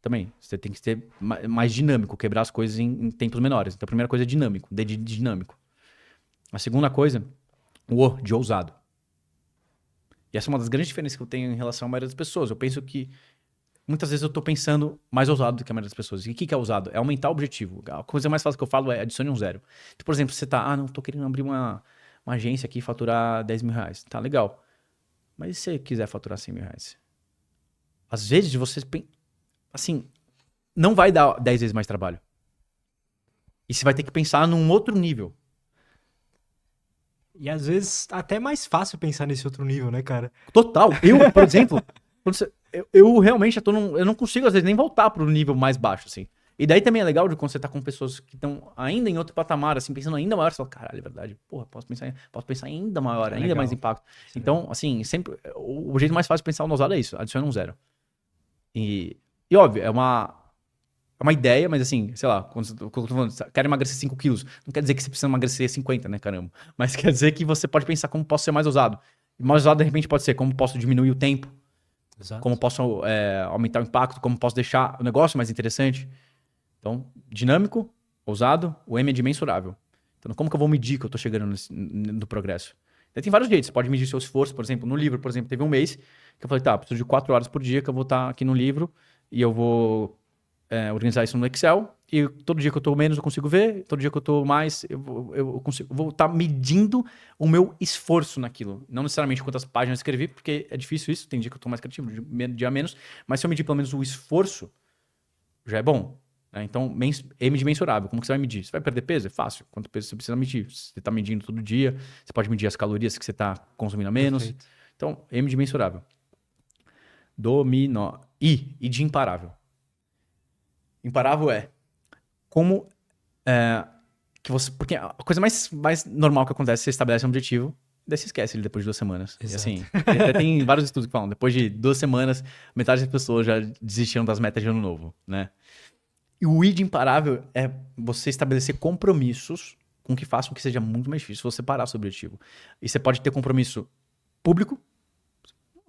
também, você tem que ser mais dinâmico, quebrar as coisas em tempos menores. Então, a primeira coisa é dinâmico, D de dinâmico. A segunda coisa, o O, de ousado. E essa é uma das grandes diferenças que eu tenho em relação à maioria das pessoas. Eu penso que, muitas vezes eu estou pensando mais ousado do que a maioria das pessoas. E o que é ousado? É aumentar o objetivo. A coisa mais fácil que eu falo é adicione um zero. Então, por exemplo, você tá, não, estou querendo abrir uma agência aqui e faturar 10 mil reais. Tá, legal. Mas e se você quiser faturar 100 mil reais? Às vezes você, assim, não vai dar 10 vezes mais trabalho. E você vai ter que pensar num outro nível. E às vezes até é mais fácil pensar nesse outro nível, né, cara? Total. Eu, por exemplo, eu realmente eu não consigo às vezes nem voltar pro nível mais baixo, assim. E daí também é legal de quando você tá com pessoas que estão ainda em outro patamar, assim, pensando ainda maior, você fala, caralho, é verdade, porra, posso pensar ainda maior, ainda mais impacto. Então, assim, sempre, o jeito mais fácil de pensar no ousado é isso, adiciona um zero. E óbvio, é uma ideia, mas assim, sei lá, quando eu tô falando, quero emagrecer 5 quilos, não quer dizer que você precisa emagrecer 50, né, caramba? Mas quer dizer que você pode pensar como posso ser mais ousado. E mais ousado, de repente, pode ser como posso diminuir o tempo, como posso aumentar o impacto, como posso deixar o negócio mais interessante. Então, dinâmico, ousado, o M é de mensurável. Então, como que eu vou medir que eu tô chegando no progresso? Daí tem vários jeitos. Você pode medir seu esforço, por exemplo, no livro, por exemplo, teve um mês que eu falei, tá, preciso de 4 horas por dia que eu vou estar aqui no livro e eu vou organizar isso no Excel e todo dia que eu tô menos eu consigo ver, todo dia que eu tô mais eu vou estar medindo o meu esforço naquilo. Não necessariamente quantas páginas eu escrevi, porque é difícil isso, tem dia que eu tô mais criativo, dia menos, mas se eu medir pelo menos o esforço, já é bom. Então, M de mensurável. Como que você vai medir? Você vai perder peso? É fácil. Quanto peso você precisa medir? Você está medindo todo dia. Você pode medir as calorias que você está consumindo a menos. Perfeito. Então, M de mensurável. Dominó. I de imparável. Imparável é como que você... Porque a coisa mais normal que acontece é você estabelece um objetivo, daí você esquece ele depois de 2 semanas. Exato. E assim, até tem vários estudos que falam, depois de 2 semanas, metade das pessoas já desistiram das metas de ano novo, né? E o I de imparável é você estabelecer compromissos com que façam que seja muito mais difícil você parar seu objetivo. E você pode ter compromisso público,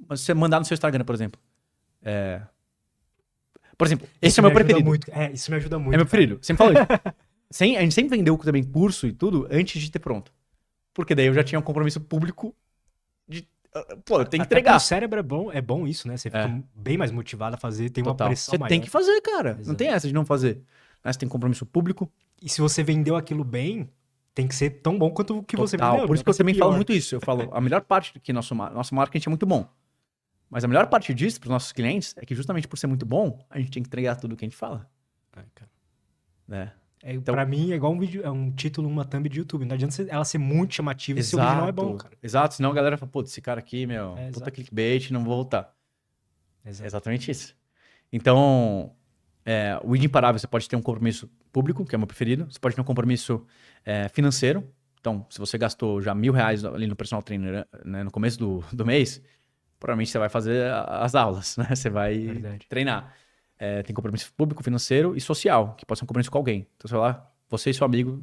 mas você mandar no seu Instagram, por exemplo. Por exemplo, esse é o meu preferido. Isso me ajuda muito. É meu preferido. Sempre falo isso. A gente sempre vendeu também curso e tudo antes de ter pronto. Porque daí eu já tinha um compromisso público de... Pô, eu tenho que entregar. O cérebro é bom isso, né? Você fica bem mais motivado a fazer, tem uma pressão maior. Você tem que fazer, cara. Exato. Não tem essa de não fazer. Você tem compromisso público. E se você vendeu aquilo bem, tem que ser tão bom quanto o que você vendeu. Por isso que eu também falo muito isso. Eu falo, a melhor parte que nosso marketing é muito bom. Mas a melhor parte disso para os nossos clientes é que justamente por ser muito bom, a gente tem que entregar tudo o que a gente fala. Cara. Então, pra mim é igual um vídeo, é um título, uma thumb de YouTube. Não adianta ela ser muito chamativa se o vídeo não é bom, cara. Exato, senão a galera fala, pô, esse cara aqui, puta clickbait, não vou voltar. Exato. É exatamente isso. Então, o I de imparável, você pode ter um compromisso público, que é o meu preferido. Você pode ter um compromisso financeiro. Então, se você gastou já R$1.000 ali no personal trainer, né, no começo do mês, provavelmente você vai fazer as aulas, né? Você vai treinar. Tem compromisso público, financeiro e social, que pode ser um compromisso com alguém. Então, sei lá, você e seu amigo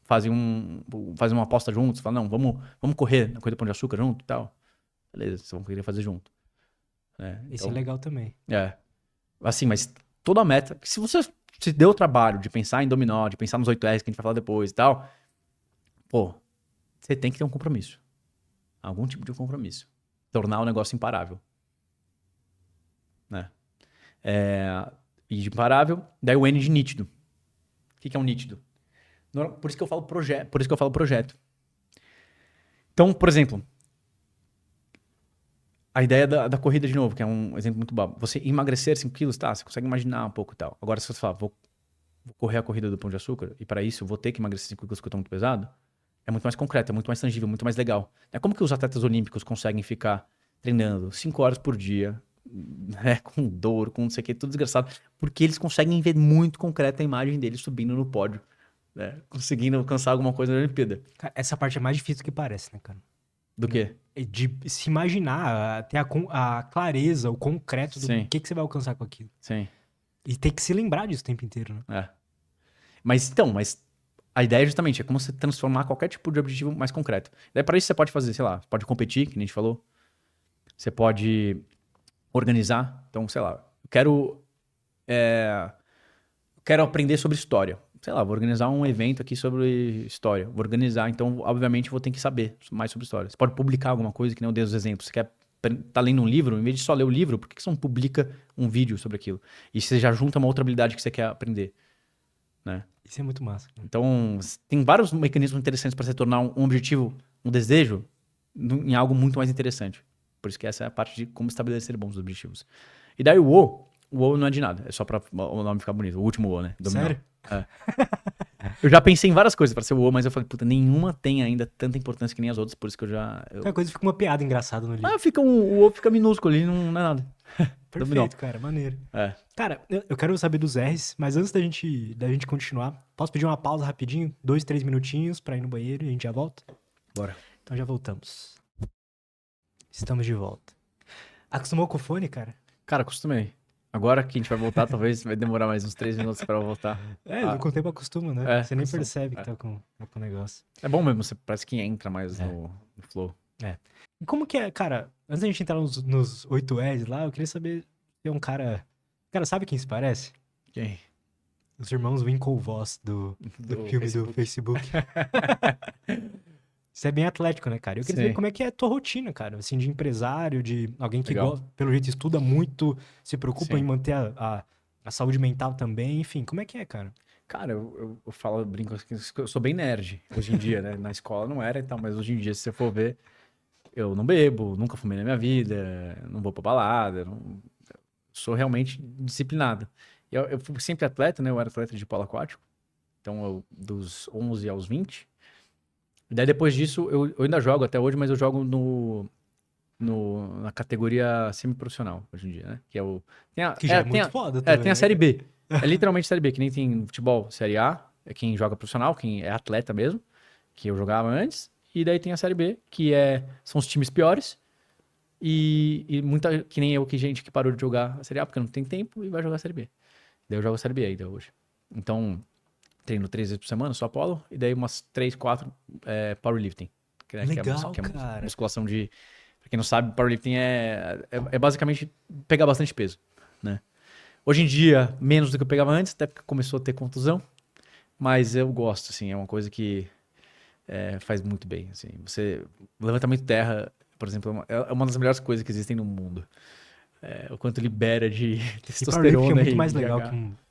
fazem uma aposta juntos, falam, não, vamos correr na corrida do Pão de Açúcar junto e tal. Beleza, vocês vão querer fazer junto. Isso é legal também. Assim, mas toda a meta, se você se deu o trabalho de pensar em dominó, de pensar nos 8S que a gente vai falar depois e tal, pô, você tem que ter um compromisso. Algum tipo de compromisso. Tornar o negócio imparável. Né? E de imparável, daí o N de nítido. O que é um nítido? Por isso que eu falo projeto. Então, por exemplo, a ideia da corrida de novo, que é um exemplo muito bom. Você emagrecer 5 quilos, tá? Você consegue imaginar um pouco e tal. Agora, se você falar, vou correr a corrida do Pão de Açúcar, e para isso eu vou ter que emagrecer 5 quilos porque eu tô muito pesado, é muito mais concreto, é muito mais tangível, muito mais legal. Como que os atletas olímpicos conseguem ficar treinando 5 horas por dia, com dor, com não sei o que, tudo desgraçado, porque eles conseguem ver muito concreta a imagem deles subindo no pódio, conseguindo alcançar alguma coisa na Olimpíada. Cara, essa parte é mais difícil do que parece, né, cara? Do quê? De se imaginar, ter a clareza, o concreto do que você vai alcançar com aquilo. Sim. E ter que se lembrar disso o tempo inteiro, né? Mas a ideia justamente é como você transformar qualquer tipo de objetivo mais concreto. Daí para isso você pode fazer, sei lá, você pode competir, que nem a gente falou. Você pode organizar. Então, sei lá, eu quero aprender sobre história. Sei lá, vou organizar um evento aqui sobre história. Vou organizar, então, obviamente, vou ter que saber mais sobre história. Você pode publicar alguma coisa, que nem eu dei os exemplos. Você tá lendo um livro, em vez de só ler o livro, por que você não publica um vídeo sobre aquilo? E você já junta uma outra habilidade que você quer aprender, né? Isso é muito massa. Então, tem vários mecanismos interessantes para você tornar um objetivo, um desejo, em algo muito mais interessante. Por isso que essa é a parte de como estabelecer bons objetivos. E daí o O não é de nada, é só pra o nome ficar bonito. O último O, né? Dominó. Sério? Eu já pensei em várias coisas pra ser o O, mas eu falei, puta, nenhuma tem ainda tanta importância que nem as outras, por isso que eu já... Qualquer coisa fica uma piada engraçada no livro. O O fica minúsculo ali, não é nada. Perfeito, cara, maneiro. Cara, eu quero saber dos R's, mas antes da gente continuar, posso pedir uma pausa rapidinho? 2, 3 minutinhos pra ir no banheiro e a gente já volta? Bora. Então já voltamos. Estamos de volta. Acostumou com o fone, cara? Cara, acostumei. Agora que a gente vai voltar, talvez vai demorar mais uns 3 minutos pra eu voltar. Com o tempo acostuma, né? Você nem acostuma. percebe que tá com o negócio. É bom mesmo, você parece que entra mais no flow. E como que é, cara, antes da gente entrar nos 8 R's lá, eu queria saber se é um cara... Cara, sabe quem se parece? Quem? Os irmãos Winklevoss do filme do Facebook. Você é bem atlético, né, cara? Eu queria saber como é que é a tua rotina, cara. Assim, de empresário, de alguém que, pelo jeito, estuda muito, se preocupa em manter a saúde mental também. Enfim, como é que é, cara? Cara, eu falo, brinco, eu sou bem nerd hoje em dia, né? Na escola não era e tal, mas hoje em dia, se você for ver, eu não bebo, nunca fumei na minha vida, não vou pra balada, sou realmente disciplinado. Eu fui sempre atleta, né? Eu era atleta de polo aquático, então dos 11 aos 20. E daí depois disso, eu ainda jogo até hoje, mas eu jogo na categoria semi-profissional hoje em dia, né? Que é o... que já é muito foda também, tem a Série B. É literalmente Série B, que nem tem no futebol Série A, é quem joga profissional, quem é atleta mesmo, que eu jogava antes. E daí tem a Série B, que são os times piores. E muita, que nem eu, gente que parou de jogar a Série A porque não tem tempo e vai jogar a Série B. Daí eu jogo a Série B ainda hoje. Então, treino 3 vezes por semana, só polo. E daí umas 3, 4 powerlifting. Legal, que é cara. musculação de... Pra quem não sabe, powerlifting é basicamente pegar bastante peso, né? Hoje em dia, menos do que eu pegava antes, até porque começou a ter contusão. Mas eu gosto, assim, é uma coisa que faz muito bem, assim. Levantamento de terra, por exemplo, é uma das melhores coisas que existem no mundo. O quanto libera de testosterona. É muito mais legal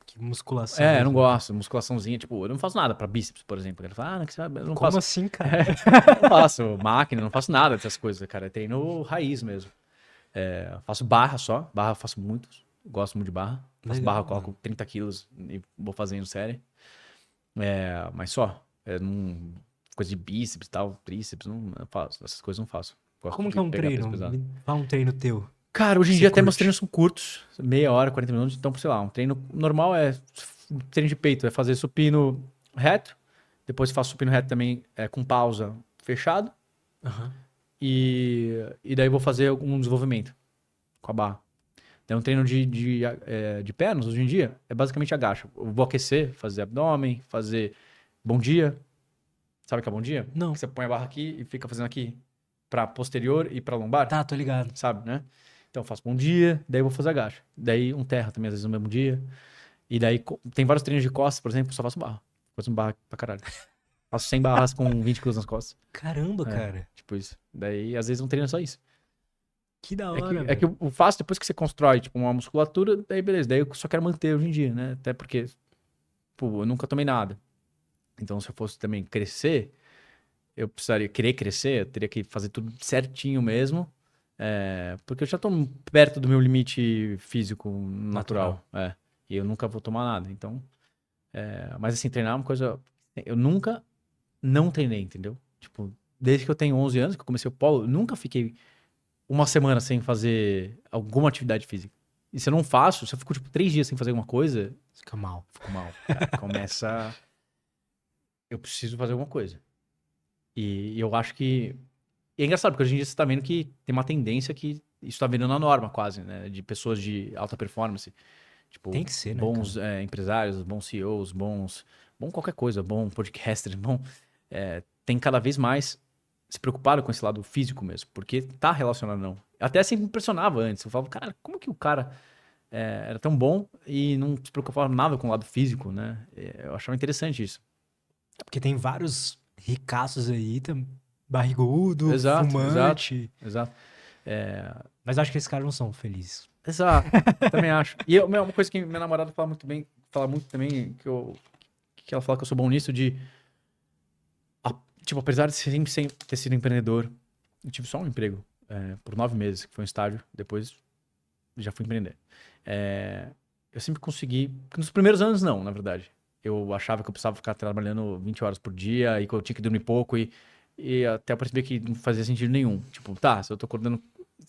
que musculação. Eu não gosto. Musculaçãozinha, tipo, eu não faço nada pra bíceps, por exemplo. Ele fala, eu não Como faço. assim, cara? Não faço máquina, não faço nada dessas coisas, cara. É treino raiz mesmo. Faço barra só. Barra eu faço muito. Gosto muito de barra. Faço barra, eu coloco 30 quilos e vou fazendo série. Mas só. Coisa de bíceps e tal, tríceps, não faço. Essas coisas não faço. Gosto Como de que é um pegar treino? peso pesado. Fala um treino teu. Cara, hoje em Você dia até meus curte? treinos são curtos, meia hora, 40 minutos. Então, sei lá, um treino normal treino de peito, é fazer supino reto. Depois faço supino reto também com pausa fechado. Aham. E daí vou fazer algum desenvolvimento com a barra. Então, um treino de pernas, hoje em dia, é basicamente agacho. Eu vou aquecer, fazer abdômen, fazer bom dia. Sabe o que é bom dia? Não. Que você põe a barra aqui e fica fazendo aqui pra posterior e pra lombar. Tá, tô ligado. Sabe, né? Então, eu faço bom dia, daí eu vou fazer agacho. Daí um terra também, às vezes, no mesmo dia. E daí tem vários treinos de costas, por exemplo, eu só faço barra. Faço barra pra caralho. Faço 100 barras com 20 quilos nas costas. Caramba, cara. Tipo isso. Daí, às vezes, um treino é só isso. Que da hora, É que o fácil, depois que você constrói, tipo, uma musculatura, daí beleza. Daí eu só quero manter hoje em dia, né? Até porque, pô, eu nunca tomei nada. Então, se eu fosse também crescer, eu precisaria querer crescer, eu teria que fazer tudo certinho mesmo. Porque eu já tô perto do meu limite físico natural. E eu nunca vou tomar nada. Então, mas assim, treinar é uma coisa... Eu nunca não treinei, entendeu? Tipo, desde que eu tenho 11 anos, que eu comecei o polo, eu nunca fiquei uma semana sem fazer alguma atividade física. E se eu não faço, se eu fico, tipo, 3 dias sem fazer alguma coisa... Fica mal. Fico mal. Cara. Começa... Eu preciso fazer alguma coisa. E eu acho que... E é engraçado, porque hoje em dia você tá vendo que tem uma tendência que isso tá virando a norma, quase, né? De pessoas de alta performance. Tipo, tem que ser, né, bons empresários, bons CEOs, bom qualquer coisa, bom podcasters, tem cada vez mais se preocupado com esse lado físico mesmo, porque tá relacionado não. Até sempre me impressionava antes. Eu falava, cara, como que o cara era tão bom e não se preocupava nada com o lado físico, né? Eu achava interessante isso. Porque tem vários ricaços aí, barrigudo, Exato, fumante. Exato. Mas acho que esses caras não são felizes. Exato, também acho. E uma coisa que minha namorada fala muito também, que ela fala que eu sou bom nisso, tipo, apesar de sempre ter sido empreendedor, eu tive só um emprego por 9 meses, que foi um estágio, depois já fui empreender. Eu sempre consegui, nos primeiros anos não, na verdade. Eu achava que eu precisava ficar trabalhando 20 horas por dia e que eu tinha que dormir pouco e até eu percebi que não fazia sentido nenhum. Tipo, tá, se eu tô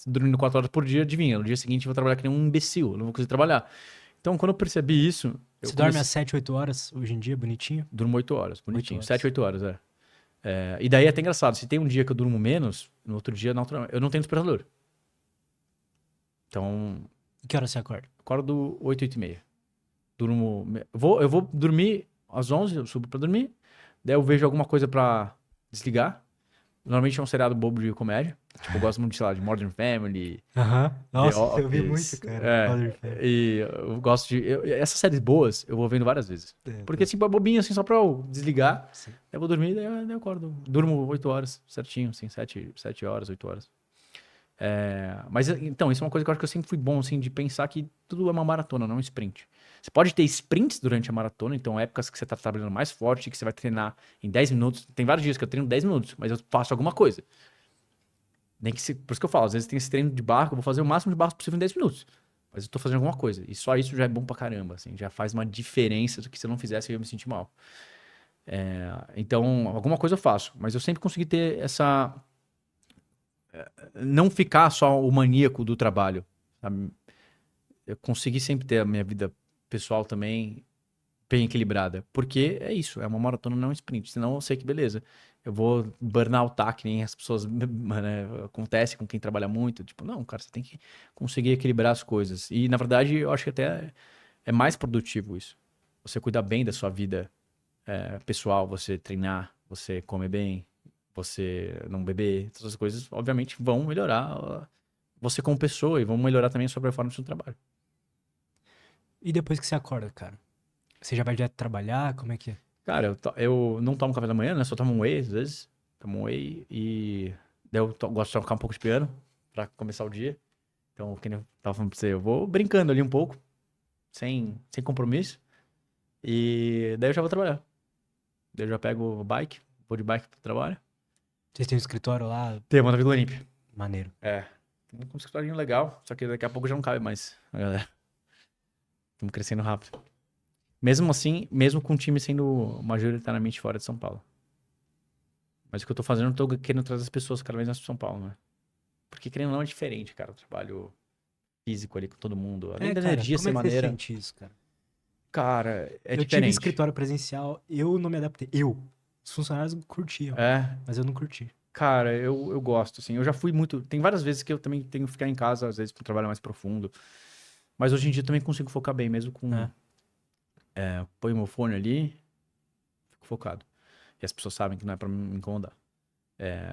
dormindo 4 horas por dia, adivinha, no dia seguinte eu vou trabalhar que nem um imbecil, eu não vou conseguir trabalhar. Então, quando eu percebi isso... Você dorme às 7, 8 horas hoje em dia, bonitinho? Durmo 8 horas, bonitinho. 8 horas. 7, 8 horas, e daí é até engraçado, se tem um dia que eu durmo menos, no outro dia, eu não tenho despertador. Então... Que hora você acorda? Acordo 8, 8 e meia. Eu vou dormir às 11, eu subo pra dormir, daí eu vejo alguma coisa pra desligar. Normalmente é um seriado bobo de comédia. Tipo, eu gosto muito, sei lá, de Modern Family. Nossa, eu vi muito, cara. Modern Family. E eu gosto de... essas séries boas, eu vou vendo várias vezes. Porque, assim, é bobinho, assim, só pra eu desligar. Sim. Eu vou dormir, daí eu acordo. Durmo 8 horas, certinho, assim, 7 horas, 8 horas. Mas, então, isso é uma coisa que eu acho que eu sempre fui bom, assim, de pensar que tudo é uma maratona, não um sprint. Você pode ter sprints durante a maratona, então épocas que você tá trabalhando mais forte, que você vai treinar em 10 minutos. Tem vários dias que eu treino 10 minutos, mas eu faço alguma coisa. Nem que por isso que eu falo, às vezes tem esse treino de barra, eu vou fazer o máximo de barra possível em 10 minutos. Mas eu tô fazendo alguma coisa. E só isso já é bom pra caramba, assim. Já faz uma diferença do que se eu não fizesse eu ia me sentir mal. Então, alguma coisa eu faço. Mas eu sempre consegui ter essa... não ficar só o maníaco do trabalho, sabe? Eu consegui sempre ter a minha vida pessoal também bem equilibrada. Porque é isso, é uma maratona, não um sprint. Senão eu sei que beleza, eu vou burnoutar, que nem as pessoas, né, acontece com quem trabalha muito. Tipo, não, cara, você tem que conseguir equilibrar as coisas. E, na verdade, eu acho que até é mais produtivo isso. Você cuidar bem da sua vida pessoal, você treinar, você comer bem, você não beber, todas as coisas, obviamente, vão melhorar você como pessoa e vão melhorar também a sua performance no trabalho. E depois que você acorda, cara? Você já vai direto trabalhar? Como é que é? Cara, eu não tomo café da manhã, né? Só tomo um whey, às vezes. Tomo um whey e... daí eu gosto de tocar um pouco de piano pra começar o dia. Então, como eu tava falando pra você, eu vou brincando ali um pouco, sem compromisso. E daí eu já vou trabalhar. Daí eu já pego o bike, vou de bike pro trabalho. Vocês têm um escritório lá? Tem, na Vila Olímpia. Maneiro. Tem um escritório legal, só que daqui a pouco já não cabe mais a galera. Estamos crescendo rápido. Mesmo assim, mesmo com o time sendo majoritariamente fora de São Paulo. Mas o que eu tô fazendo, eu tô querendo trazer as pessoas cada vez mais pra São Paulo, né? Porque querendo ou não é diferente, cara, o trabalho físico ali com todo mundo. Além da energia ser maneira. Como é que você sente isso, cara? Cara, é diferente. Eu tive escritório presencial, eu não me adaptei. Os funcionários curtiam, mas eu não curti. Cara, eu gosto, assim. Eu já fui muito... Tem várias vezes que eu também tenho que ficar em casa, às vezes, pra um trabalho mais profundo. Mas hoje em dia também consigo focar bem, mesmo com... põe o meu fone ali, fico focado. E as pessoas sabem que não é pra me incomodar.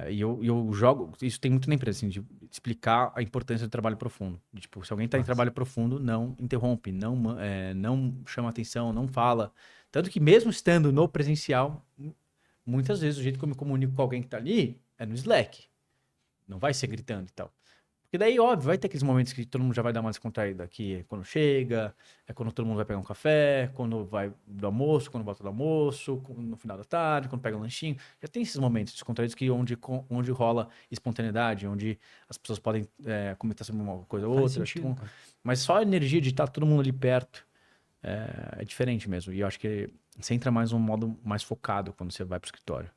E eu jogo... Isso tem muito na empresa, assim, de explicar a importância do trabalho profundo. De, tipo, se alguém tá em trabalho profundo, não interrompe, não chama atenção, não fala. Tanto que mesmo estando no presencial, muitas vezes o jeito que eu me comunico com alguém que tá ali é no Slack. Não vai ser gritando e tal. Porque daí, óbvio, vai ter aqueles momentos que todo mundo já vai dar uma descontraída aqui. É quando chega, é quando todo mundo vai pegar um café, quando vai do almoço, quando volta do almoço, no final da tarde, quando pega um lanchinho. Já tem esses momentos descontraídos onde rola espontaneidade, onde as pessoas podem comentar sobre uma coisa ou outra. Sentido, mas só a energia de estar todo mundo ali perto é diferente mesmo. E eu acho que você entra mais num modo mais focado quando você vai pro escritório.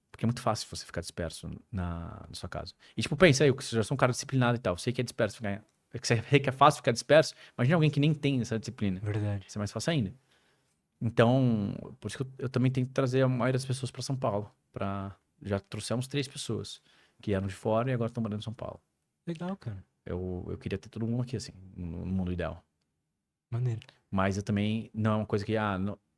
Porque é muito fácil você ficar disperso na sua casa. E, tipo, pensa aí, você já sou um cara disciplinado e tal. Sei que é disperso que é fácil ficar disperso. Imagina alguém que nem tem essa disciplina. Verdade. Isso é mais fácil ainda. Então, por isso que eu também tenho que trazer a maioria das pessoas para São Paulo. Já trouxemos 3 pessoas que eram de fora e agora estão morando em São Paulo. Legal, cara. Eu queria ter todo mundo aqui, assim, no mundo ideal. Maneiro. Mas eu também, não é uma coisa que,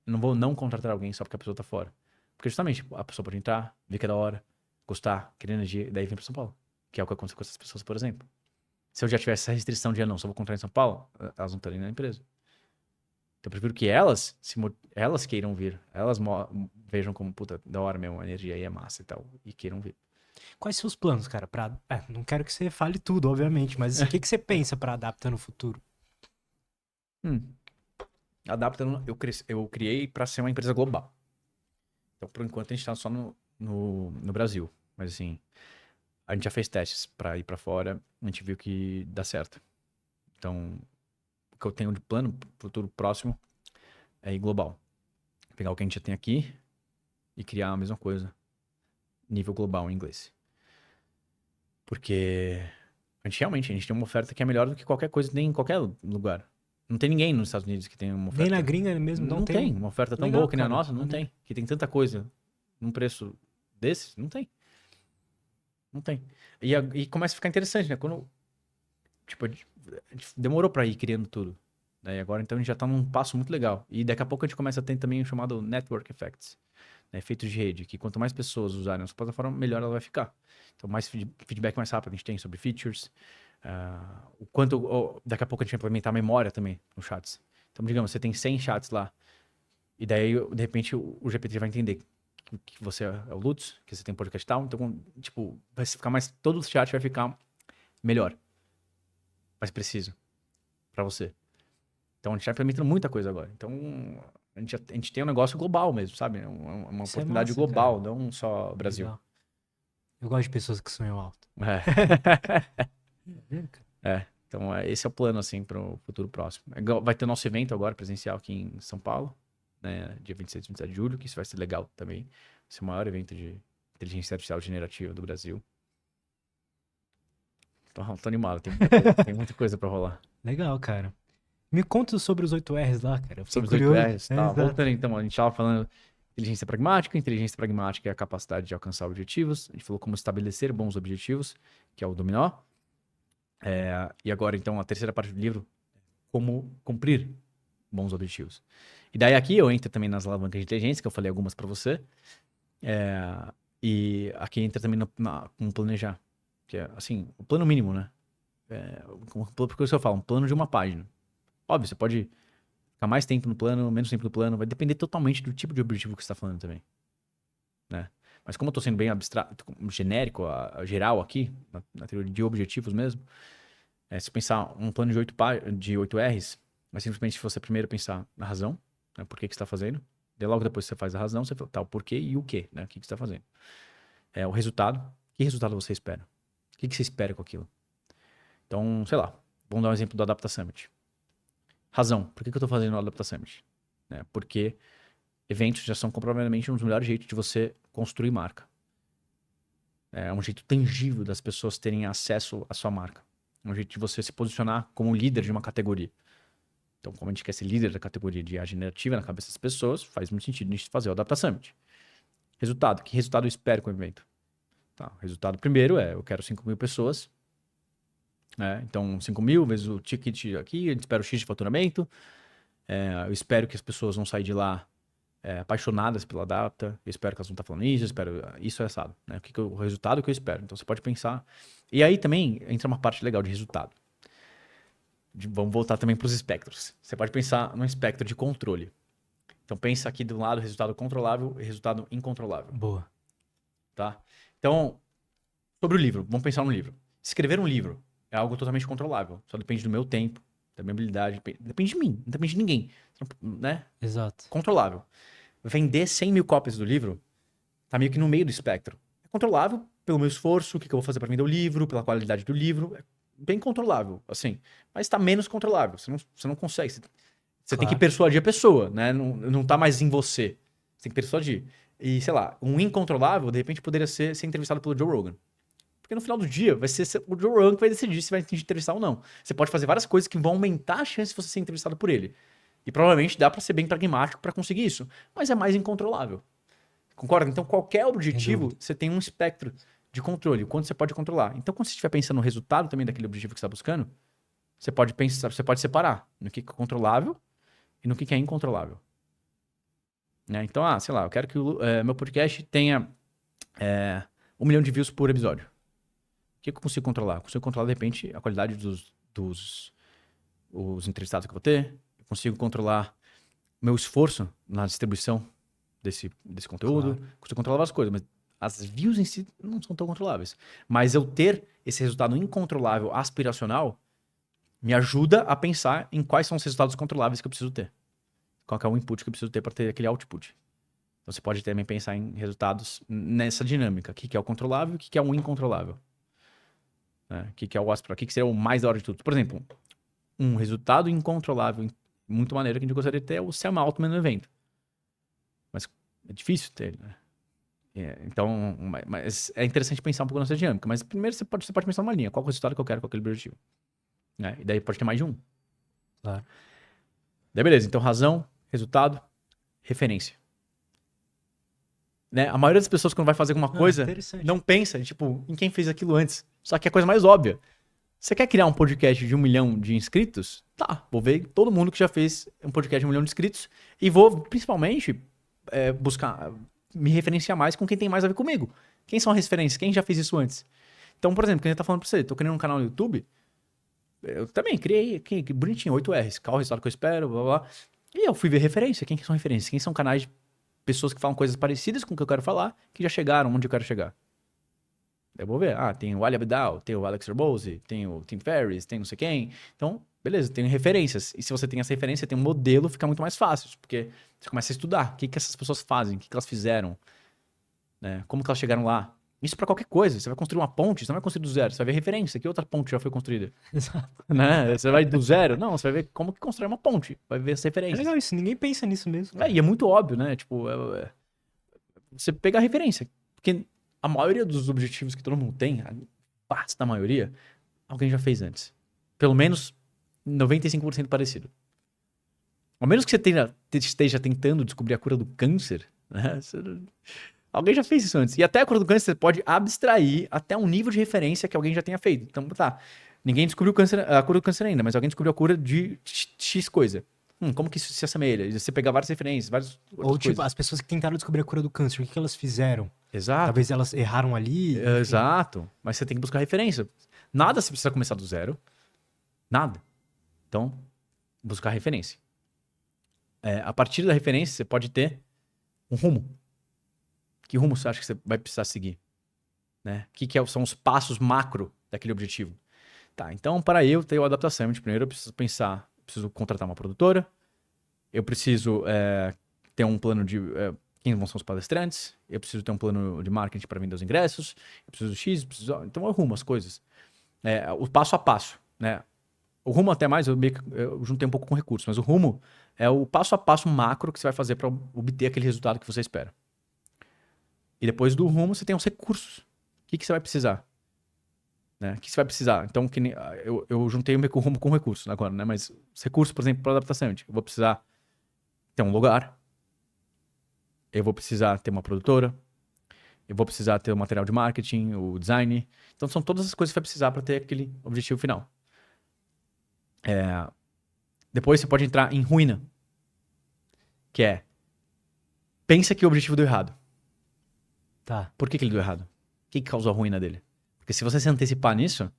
não vou não contratar alguém só porque a pessoa tá fora. Porque justamente a pessoa pode entrar, ver que é da hora, gostar, querer energia, e daí vem pra São Paulo. Que é o que aconteceu com essas pessoas, por exemplo. Se eu já tivesse essa restrição de, não, só vou contratar em São Paulo, elas não estariam na empresa. Então eu prefiro que elas queiram vir, elas vejam como, puta, da hora mesmo, a energia aí é massa e tal, e queiram vir. Quais são os planos, cara, não quero que você fale tudo, obviamente, mas o que você pensa pra Adapta no futuro? Adapta, eu criei pra ser uma empresa global. Então, por enquanto, a gente tá só no Brasil. Mas, assim, a gente já fez testes pra ir pra fora. A gente viu que dá certo. Então, o que eu tenho de plano pro futuro próximo é ir global. Pegar o que a gente já tem aqui e criar a mesma coisa. Nível global em inglês. Porque a gente tem uma oferta que é melhor do que qualquer coisa que tem em qualquer lugar. Não tem ninguém nos Estados Unidos que tem uma oferta. Nem na gringa mesmo não tem uma oferta tão Legal, boa que nem a cara. nossa. Não tem. Que tem tanta coisa num preço desses. Não tem. Não tem. E começa a ficar interessante, né? Quando, tipo, a gente demorou pra ir criando tudo. Né? E agora, então, a gente já tá num passo muito legal. E daqui a pouco a gente começa a ter também o chamado Network Effects. Né? Efeitos de rede, que quanto mais pessoas usarem a nossa plataforma, melhor ela vai ficar. Então, mais feedback mais rápido a gente tem sobre features. Daqui a pouco a gente vai implementar a memória também nos chats. Então, digamos, você tem 100 chats lá. E daí, de repente, o GPT vai entender que você é o Lutz, que você tem podcast e tal. Então, tipo, vai ficar mais... Todo o chat vai ficar melhor. Mais preciso. Pra você. Então, a gente tá implementando muita coisa agora. Então, a gente tem um negócio global mesmo, sabe? Uma oportunidade massa, global, cara. não só Brasil. Legal. Eu gosto de pessoas que sonham alto. Então esse é o plano, assim, pro futuro próximo. Vai ter o nosso evento agora, presencial aqui em São Paulo, né? Dia 26 e 27 de julho, que isso vai ser legal também. Vai ser o maior evento de inteligência artificial generativa do Brasil. Tô animado, tem muita coisa pra rolar. Legal, cara. Me conta sobre os 8 R's lá, cara. Sobre os 8 R's, tá. Voltando então, a gente tava falando inteligência pragmática. Inteligência pragmática é a capacidade de alcançar objetivos. A gente falou como estabelecer bons objetivos, que é o dominó. E agora, então, a terceira parte do livro, como cumprir bons objetivos. E daí aqui eu entro também nas alavancas de inteligência, que eu falei algumas para você. E aqui entra também com planejar, que é, assim, o plano mínimo, né? Porque eu falo, um plano de uma página. Óbvio, você pode ficar mais tempo no plano, menos tempo no plano, vai depender totalmente do tipo de objetivo que você está falando também. Né? Mas como eu tô sendo bem abstrato, genérico, geral aqui, na teoria de objetivos mesmo, se pensar um plano de 8 R's, é simplesmente você primeiro pensar na razão, né, por que você está fazendo, e logo depois que você faz a razão, você fala tá, o porquê e o quê, né, o que você está fazendo. O resultado, que resultado você espera? O que você espera com aquilo? Então, sei lá, vamos dar um exemplo do Adapta Summit. Razão, por que eu estou fazendo o Adapta Summit? Porque eventos já são comprovadamente um dos melhores jeitos de você construir marca. É um jeito tangível das pessoas terem acesso à sua marca. É um jeito de você se posicionar como líder de uma categoria. Então, como a gente quer ser líder da categoria de IA generativa na cabeça das pessoas, faz muito sentido a gente fazer o Adapta Summit. Resultado. Que resultado eu espero com o evento? Tá, o resultado primeiro eu quero 5.000 pessoas Então, 5 mil vezes o ticket aqui, a gente espera o X de faturamento. Eu espero que as pessoas vão sair de lá apaixonadas pela data. Eu espero que elas vão estar falando isso, eu espero isso é assado. Né? O resultado que eu espero. Então, você pode pensar. E aí também entra uma parte legal de resultado. Vamos voltar também para os espectros. Você pode pensar num espectro de controle. Então, pensa aqui do lado resultado controlável e resultado incontrolável. Boa. Tá? Então, sobre o livro. Vamos pensar no livro. Escrever um livro é algo totalmente controlável. Só depende do meu tempo, da minha habilidade. Depende de mim, não depende de ninguém. Né? Exato. Controlável. Vender 100 mil cópias do livro tá meio que no meio do espectro. É controlável pelo meu esforço, o que eu vou fazer para vender o livro, pela qualidade do livro. É bem controlável, assim. Mas tá menos controlável. Você não consegue. Você tem que persuadir a pessoa, né? Não tá mais em você. Você tem que persuadir. E, sei lá, um incontrolável, de repente, poderia ser entrevistado pelo Joe Rogan. Porque no final do dia, vai ser o Joe Rogan que vai decidir se vai te entrevistar ou não. Você pode fazer várias coisas que vão aumentar a chance de você ser entrevistado por ele. E provavelmente dá pra ser bem pragmático pra conseguir isso. Mas é mais incontrolável. Concorda? Então, qualquer objetivo, você tem um espectro de controle, o quanto você pode controlar. Então, quando você estiver pensando no resultado também daquele objetivo que você está buscando, você pode separar no que é controlável e no que é incontrolável. Né? Então, sei lá, eu quero que o meu podcast tenha 1 milhão de views por episódio. O que eu consigo controlar? Eu consigo controlar, de repente, a qualidade dos entrevistados que eu vou ter. Eu consigo controlar meu esforço na distribuição desse conteúdo. Claro. Consigo controlar várias coisas, mas as views em si não são tão controláveis. Mas eu ter esse resultado incontrolável, aspiracional, me ajuda a pensar em quais são os resultados controláveis que eu preciso ter. Qual que é o input que eu preciso ter para ter aquele output. Então, você pode também pensar em resultados nessa dinâmica. O que é o controlável e o que é o incontrolável. Né? O que é o aspiracional, o que seria o mais da hora de tudo. Por exemplo, um resultado incontrolável, muito maneiro, que a gente gostaria de ter é o Sam Altman no evento. Mas é difícil ter, né? Então, mas é interessante pensar um pouco nessa dinâmica. Mas primeiro você pode pensar numa linha. Qual é o resultado que eu quero com aquele objetivo? Né? E daí pode ter mais de um. Claro. Daí beleza. Então, razão, resultado, referência. Né? A maioria das pessoas, quando vai fazer alguma coisa, não pensa em quem fez aquilo antes. Só que é a coisa mais óbvia. Você quer criar um podcast de 1 milhão de inscritos? Tá, vou ver todo mundo que já fez um podcast de 1 milhão de inscritos e vou, principalmente, buscar me referenciar mais com quem tem mais a ver comigo. Quem são as referências? Quem já fez isso antes? Então, por exemplo, quem tá falando pra você, tô criando um canal no YouTube, eu também criei aqui, bonitinho, 8Rs, qual o resultado que eu espero, blá, blá, blá. E eu fui ver referência, quem que são referências? Quem são canais de pessoas que falam coisas parecidas com o que eu quero falar, que já chegaram onde eu quero chegar. Eu vou ver, tem o Ali Abdaal, tem o Alex Hormozi, tem o Tim Ferriss, tem não sei quem. Então, beleza, tem referências. E se você tem essa referência, tem um modelo, fica muito mais fácil, porque você começa a estudar o que essas pessoas fazem, o que elas fizeram, né? Como que elas chegaram lá. Isso para qualquer coisa. Você vai construir uma ponte, você não vai construir do zero, você vai ver referência, que outra ponte já foi construída. Exato. Né? Você vai do zero? Não, você vai ver como que constrói uma ponte, vai ver as referências. É legal isso, ninguém pensa nisso mesmo. E é muito óbvio, né? Tipo, você pegar a referência, porque a maioria dos objetivos que todo mundo tem, a vasta maioria, alguém já fez antes. Pelo menos 95% parecido. Ao menos que você esteja tentando descobrir a cura do câncer, né? Alguém já fez isso antes. E até a cura do câncer você pode abstrair até um nível de referência que alguém já tenha feito. Então, tá. Ninguém descobriu a cura do câncer ainda, mas alguém descobriu a cura de X coisa. Como que isso se assemelha? E você pegar várias referências, várias Ou tipo, as pessoas que tentaram descobrir a cura do câncer, o que elas fizeram? Exato. Talvez elas erraram ali. Exato. Mas você tem que buscar referência. Nada você precisa começar do zero. Nada. Então, buscar referência. A partir da referência, você pode ter um rumo. Que rumo você acha que você vai precisar seguir? Né? O que são os passos macro daquele objetivo? Tá, então para eu ter o adaptação, primeiro eu preciso pensar, preciso contratar uma produtora, eu preciso ter um plano de quem vão ser os palestrantes, eu preciso ter um plano de marketing para vender os ingressos, eu preciso do X, então eu arrumo as coisas. O passo a passo, né? O rumo até mais, eu juntei um pouco com recursos, mas o rumo é o passo a passo macro que você vai fazer para obter aquele resultado que você espera. E depois do rumo, você tem os recursos. O que você vai precisar? Né? O que você vai precisar? Então, eu juntei o rumo com recursos agora, né? Mas os recursos, por exemplo, para adaptação, eu vou precisar ter um lugar, eu vou precisar ter uma produtora, eu vou precisar ter o material de marketing, o design. Então, são todas as coisas que vai precisar para ter aquele objetivo final. Depois você pode entrar em ruína, que é, pensa que o objetivo deu errado. Tá. Por que ele deu errado? O que causou a ruína dele? Porque se você se antecipar nisso,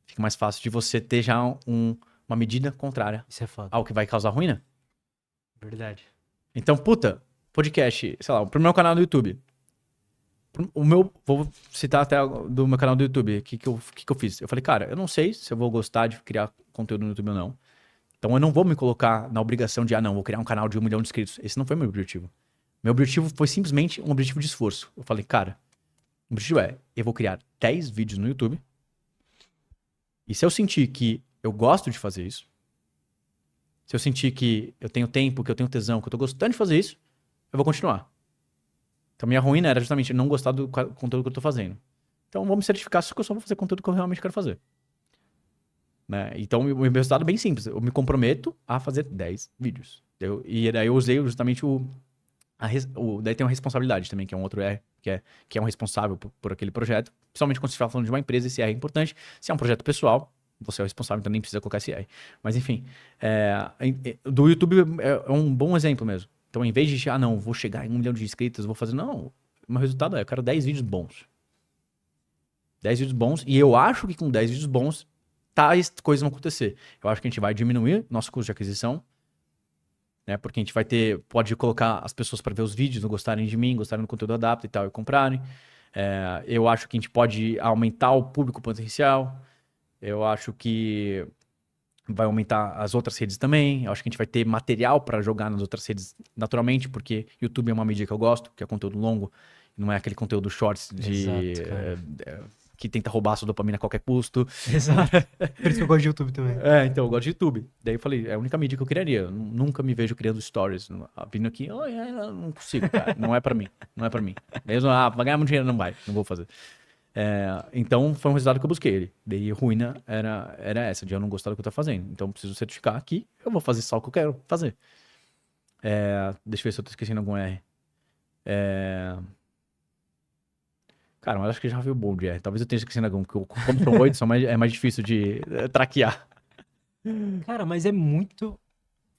fica mais fácil de você ter já uma medida contrária Isso é foda. ao que vai causar ruína. Verdade. Então, podcast, sei lá, pro meu canal do YouTube. Vou citar até do meu canal do YouTube. O que eu fiz? Eu falei, cara, eu não sei se eu vou gostar de criar conteúdo no YouTube ou não. Então eu não vou me colocar na obrigação de, vou criar um canal de 1 milhão de inscritos. Esse não foi meu objetivo. Meu objetivo foi simplesmente um objetivo de esforço. Eu falei, cara, o objetivo eu vou criar 10 vídeos no YouTube. E se eu sentir que eu gosto de fazer isso, se eu sentir que eu tenho tempo, que eu tenho tesão, que eu tô gostando de fazer isso, eu vou continuar. Então minha ruína era justamente não gostar do conteúdo que eu tô fazendo. Então vou me certificar se eu só vou fazer conteúdo que eu realmente quero fazer. Né? Então o meu resultado é bem simples. Eu me comprometo a fazer 10 vídeos. E daí eu usei justamente daí tem uma responsabilidade também, que é um outro R, que é um responsável por aquele projeto. Principalmente quando você está falando de uma empresa, esse R é importante. Se é um projeto pessoal, você é o responsável, então nem precisa colocar esse R. Mas enfim, do YouTube é um bom exemplo mesmo. Então, em vez de, vou chegar em 1 milhão de inscritos, vou fazer... Não, o meu resultado eu quero 10 vídeos bons. 10 vídeos bons, e eu acho que com 10 vídeos bons, tais coisas vão acontecer. Eu acho que a gente vai diminuir nosso custo de aquisição, né? Porque a gente pode colocar as pessoas para ver os vídeos, não gostarem de mim, gostarem do conteúdo adapta e tal, e comprarem. Eu acho que a gente pode aumentar o público potencial. Eu acho que vai aumentar as outras redes também. Eu acho que a gente vai ter material para jogar nas outras redes naturalmente, porque YouTube é uma mídia que eu gosto, que é conteúdo longo, não é aquele conteúdo shorts que tenta roubar a sua dopamina a qualquer custo. Exato. Por isso que eu gosto de YouTube também. Então, eu gosto de YouTube. Daí eu falei, é a única mídia que eu criaria. Eu nunca me vejo criando stories. Vindo aqui, eu não consigo, cara. Não é pra mim. Não é pra mim. Mesmo, vai ganhar muito dinheiro, não vou fazer. Então, foi um resultado que eu busquei ele. Daí, ruína era essa, de eu não gostar do que eu tô fazendo. Então, eu preciso certificar que eu vou fazer só o que eu quero fazer. Deixa eu ver se eu tô esquecendo algum R. Cara, mas acho que já veio bom de R. Talvez eu tenha esquecendo algum, porque como são 8, é mais difícil de traquear. Cara, mas é muito...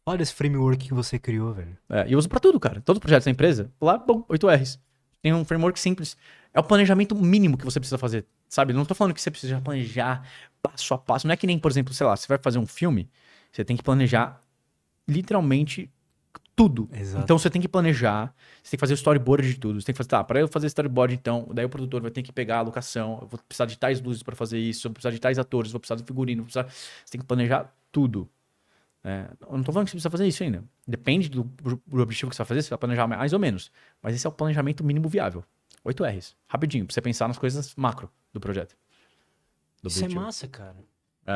Olha esse framework que você criou, velho. E eu uso pra tudo, cara. Todos os projetos da empresa, lá, 8 Rs. Tem um framework simples. É o planejamento mínimo que você precisa fazer, sabe? Não tô falando que você precisa planejar passo a passo. Não é que nem, por exemplo, sei lá, você vai fazer um filme, você tem que planejar literalmente tudo. Exato. Então você tem que planejar, você tem que fazer o storyboard de tudo. Você tem que fazer, pra eu fazer storyboard, então, daí o produtor vai ter que pegar a locação, eu vou precisar de tais luzes pra fazer isso, eu vou precisar de tais atores, vou precisar de figurino, você tem que planejar tudo. Eu não tô falando que você precisa fazer isso ainda. Depende do objetivo que você vai fazer, você vai planejar mais ou menos. Mas esse é o planejamento mínimo viável. 8 Rs. Rapidinho, pra você pensar nas coisas macro do projeto. Isso é massa, cara.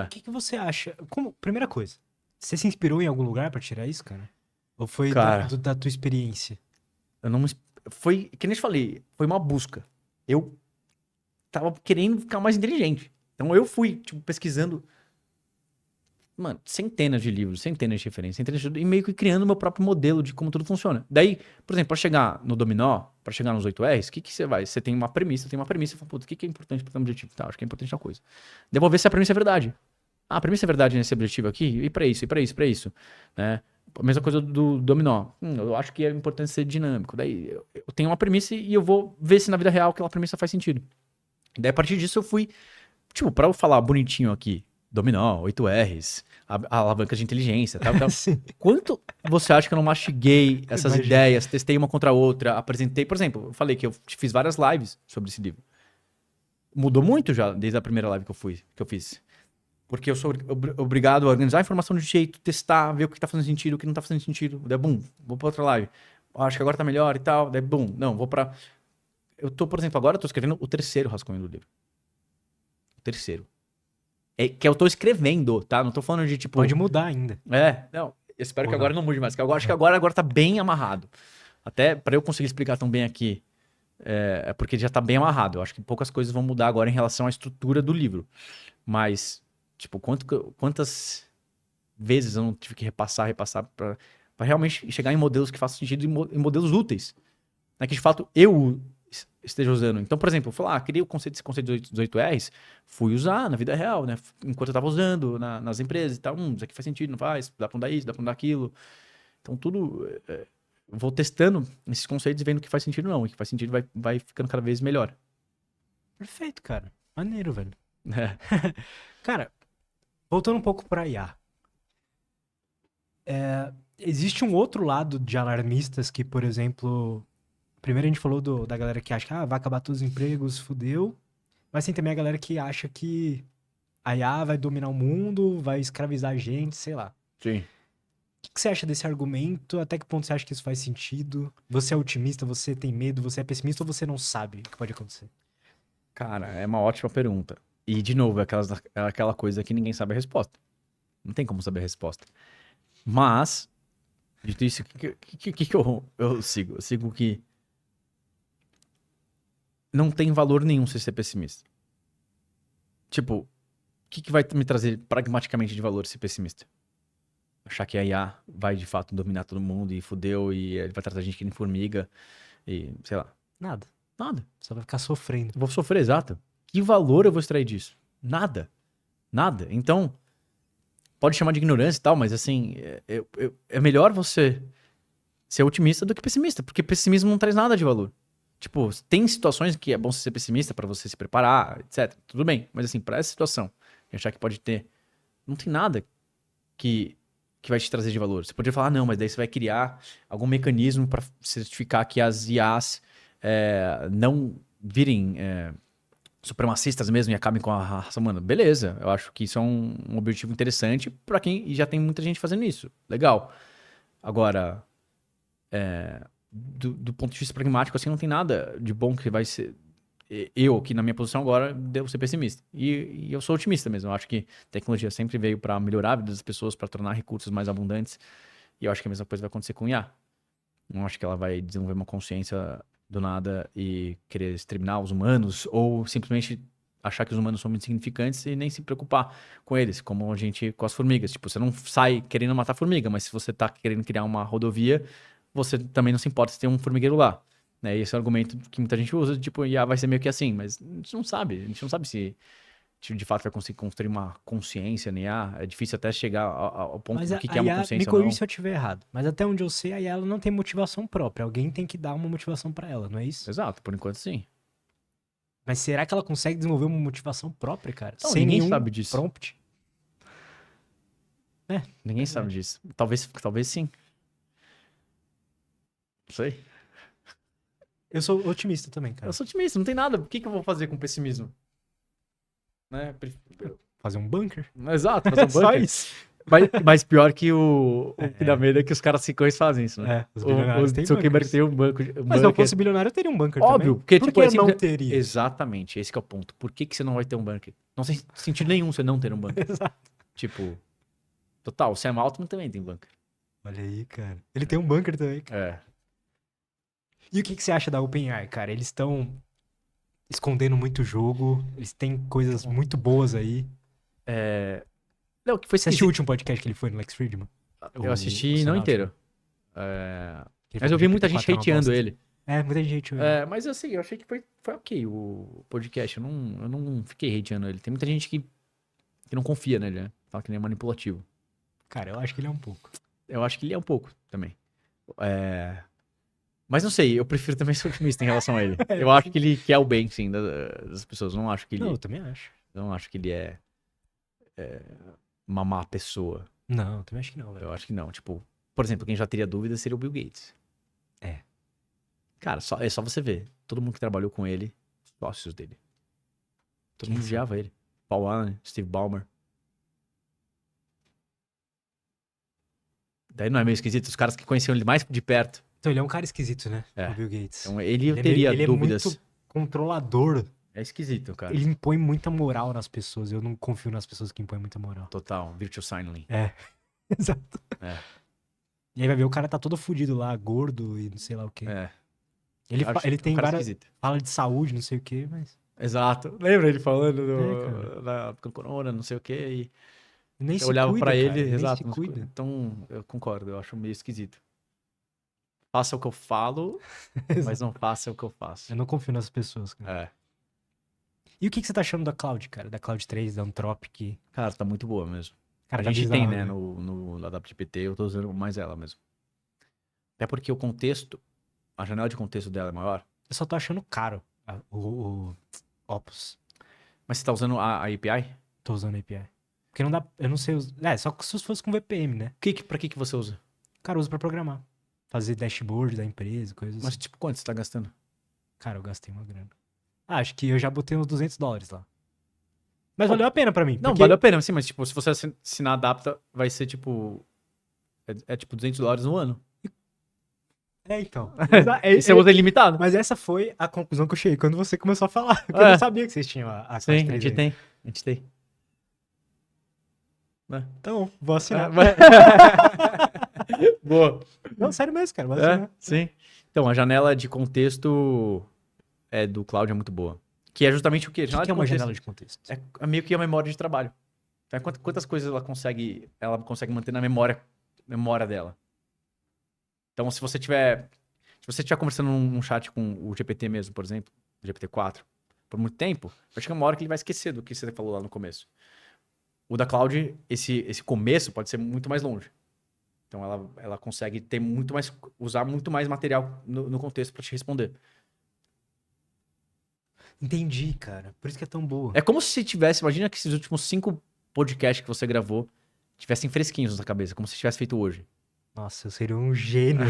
O que você acha? Primeira coisa, você se inspirou em algum lugar pra tirar isso, cara? Ou foi da tua experiência? Foi, que nem eu te falei, foi uma busca. Eu tava querendo ficar mais inteligente. Então eu fui, pesquisando... Mano, centenas de livros, centenas de referências, centenas de... e meio que criando o meu próprio modelo de como tudo funciona. Daí, por exemplo, para chegar no dominó, para chegar nos 8 Rs, o que você vai? Você tem uma premissa, você fala, puta, o que é importante para ter um objetivo? Tá, acho que é importante tal coisa. Daí eu vou ver se a premissa é verdade. A premissa é verdade nesse objetivo aqui, e para isso, e para isso, e para isso. Né? A mesma coisa do dominó. Eu acho que é importante ser dinâmico. Daí eu tenho uma premissa e eu vou ver se na vida real aquela premissa faz sentido. Daí a partir disso eu fui, para eu falar bonitinho aqui, dominó, 8 Rs, alavancas de inteligência, tal. Quanto você acha que eu não mastiguei essas ideias, testei uma contra a outra, apresentei, por exemplo, eu falei que eu fiz várias lives sobre esse livro. Mudou muito já desde a primeira live que eu fiz. Porque eu sou obrigado a organizar a informação de jeito, testar, ver o que tá fazendo sentido, o que não tá fazendo sentido. Daí, vou pra outra live. Acho que agora tá melhor e tal. Daí, não, vou pra... Eu tô, por exemplo, agora eu tô escrevendo o 3º rascunho do livro. O 3º. Que eu tô escrevendo, tá? Não tô falando de, Pode mudar ainda. Não. Eu espero que agora não mude mais. Acho que agora tá bem amarrado. Até pra eu conseguir explicar tão bem aqui, é porque já tá bem amarrado. Eu acho que poucas coisas vão mudar agora em relação à estrutura do livro. Mas... quantas vezes eu não tive que repassar pra realmente chegar em modelos que façam sentido, em modelos úteis. Que de fato eu esteja usando. Então, por exemplo, eu falar, criei esse conceito dos 8 R's, fui usar na vida real, né? Enquanto eu tava usando nas empresas e tal, isso aqui faz sentido, não faz, dá pra mudar isso, dá pra mudar aquilo. Então, tudo... vou testando esses conceitos e vendo o que faz sentido ou não. O que faz sentido vai ficando cada vez melhor. Perfeito, cara. Maneiro, velho. É. Cara, voltando um pouco pra IA. Existe um outro lado de alarmistas que, por exemplo... Primeiro a gente falou da galera que acha que vai acabar todos os empregos, fudeu. Mas tem também a galera que acha que a IA vai dominar o mundo, vai escravizar a gente, sei lá. Sim. O que você acha desse argumento? Até que ponto você acha que isso faz sentido? Você é otimista, você tem medo, você é pessimista ou você não sabe o que pode acontecer? Cara, é uma ótima pergunta. E, de novo, é aquela coisa que ninguém sabe a resposta. Não tem como saber a resposta. Mas, dito isso, o que eu sigo? Eu sigo que não tem valor nenhum você ser pessimista. Tipo, o que vai me trazer pragmaticamente de valor ser pessimista? Achar que a IA vai, de fato, dominar todo mundo e fudeu, e ele vai tratar a gente que nem formiga, e sei lá. Nada. Nada. Só vai ficar sofrendo. Eu vou sofrer, exato. Que valor eu vou extrair disso? Nada. Nada. Então, pode chamar de ignorância e tal, mas assim, é melhor você ser otimista do que pessimista, porque pessimismo não traz nada de valor. Tipo, tem situações que é bom você ser pessimista pra você se preparar, etc. Tudo bem, mas assim, pra essa situação, achar que pode ter, não tem nada que vai te trazer de valor. Você poderia falar, não, mas daí você vai criar algum mecanismo pra certificar que as IAs não virem supremacistas mesmo e acabem com a raça humana. Beleza, eu acho que isso é um objetivo interessante pra quem, e já tem muita gente fazendo isso. Legal. Agora, do ponto de vista pragmático, assim, não tem nada de bom que vai ser... Eu, aqui na minha posição agora, devo ser pessimista. E eu sou otimista mesmo. Eu acho que a tecnologia sempre veio para melhorar a vida das pessoas, para tornar recursos mais abundantes. E eu acho que a mesma coisa vai acontecer com IA. Não acho que ela vai desenvolver uma consciência do nada e querer exterminar os humanos, ou simplesmente achar que os humanos são muito insignificantes e nem se preocupar com eles, como a gente com as formigas. Tipo, você não sai querendo matar formiga, mas se você tá querendo criar uma rodovia, você também não se importa se tem um formigueiro lá. Né? Esse é o argumento que muita gente usa, tipo, IA vai ser meio que assim, mas a gente não sabe se de fato vai conseguir construir uma consciência na IA. É difícil até chegar ao ponto mas do que é uma consciência me ou não. corrija se eu estiver errado, mas até onde eu sei, a IA ela não tem motivação própria, alguém tem que dar uma motivação pra ela, não é isso? Exato, por enquanto sim. Mas será que ela consegue desenvolver uma motivação própria, cara? Não, sem ninguém nenhum sabe disso. prompt? Ninguém sabe disso. Talvez sim. Não sei. Eu sou otimista também, cara. Eu sou otimista, não tem nada. O que eu vou fazer com pessimismo? Né? Fazer um bunker? Exato, fazer um bunker. Só isso. Mas pior que o que dá medo é que os caras ricões fazem isso, né? Os bilionários têm Zuckerberg tem um Mas se eu fosse bilionário, eu teria um bunker óbvio, também. porque Por tipo, que eu não teria? Exatamente, esse que é o ponto. Por que você não vai ter um bunker? Não tem sentido nenhum você não ter um bunker. Exato. Tipo, total, o Sam Altman também tem bunker. Olha aí, cara. Ele tem um bunker também, cara. E o que você acha da OpenAI, cara? Eles estão escondendo muito jogo, eles têm coisas muito boas aí. Não, que foi Você assistiu o último podcast que ele foi no Lex Fridman? Eu assisti não inteiro. Mas Ele eu vi muita GPT-4 gente é uma hateando bosta. ele. Muita gente hateando. Mas assim, eu achei que foi ok o podcast. Eu não fiquei hateando ele. Tem muita gente que não confia nele, né? Fala que ele é manipulativo. Cara, eu acho que ele é um pouco. Eu acho que ele é um pouco também. Mas não sei, eu prefiro também ser otimista em relação a ele. Eu acho que ele quer o bem, sim, das pessoas. Não acho que ele... Não, eu também acho. Não acho que ele é uma má pessoa. Não, eu também acho que não, velho. Eu acho que não. Tipo, por exemplo, quem já teria dúvida seria o Bill Gates. Cara, é só você ver. Todo mundo que trabalhou com ele, sócios dele. Todo mundo odiava ele. Paul Allen, Steve Ballmer. Daí não é meio esquisito? Os caras que conheciam ele mais de perto. Então ele é um cara esquisito, né? O Bill Gates. Então ele teria dúvidas. Ele é muito controlador. É esquisito, cara. Ele impõe muita moral nas pessoas. Eu não confio nas pessoas que impõem muita moral. Total. Virtual signaling. Exato. E aí vai ver, o cara tá todo fudido lá, gordo e não sei lá o quê. Ele tem várias... Fala de saúde, não sei o quê, mas... Exato. Lembra ele falando da corona, não sei o quê, e nem eu olhava pra ele, cara, exato. Nem se cuida. Então, eu concordo, eu acho meio esquisito. Faça o que eu falo, mas não faça o que eu faço. Eu não confio nessas pessoas, cara. É. E o que você tá achando da Cloud, cara? Da Cloud 3, da Anthropic? Cara, tá muito boa mesmo. Cara, A tá gente tem, bizarro, né, no AdaptGPT, eu tô usando mais ela mesmo. Até porque o contexto, a janela de contexto dela é maior. Eu só tô achando caro o Opus. Mas você tá usando a API? Tô usando API. Porque não dá. Eu não sei. Só se fosse com VPN, né? Pra que você usa? Cara, eu uso pra programar. Fazer dashboard da empresa, coisas Mas assim. tipo, quanto você tá gastando? Cara, eu gastei uma grana. Acho que eu já botei uns $200 lá. Mas valeu a pena pra mim. Não, Porque... valeu a pena, sim, mas tipo, se você assinar Adapta, vai ser tipo... É tipo $200 no ano. então. E você usa ilimitado. Mas essa foi a conclusão que eu cheguei quando você começou a falar. Porque eu É. não sabia que vocês tinham a Sim, Cloud a 3 gente aí. tem. A gente tem. Então, vou assinar. Boa. Não, sério mesmo, cara. Vou assinar. Sim. Então, a janela de contexto do cloud é muito boa. Que é justamente o quê? O que é uma janela de contexto? É meio que a memória de trabalho. Então, quantas coisas ela consegue manter na memória dela. Então, se você estiver conversando num chat com o GPT mesmo, por exemplo, o GPT-4, por muito tempo, vai chegar uma hora que ele vai esquecer do que você falou lá no começo. O da cloud, esse começo pode ser muito mais longe. Então, ela consegue usar muito mais material no contexto para te responder. Entendi, cara. Por isso que é tão boa. É como se imagina que esses últimos 5 podcasts que você gravou tivessem fresquinhos na cabeça, como se tivesse feito hoje. Nossa, eu seria um gênio.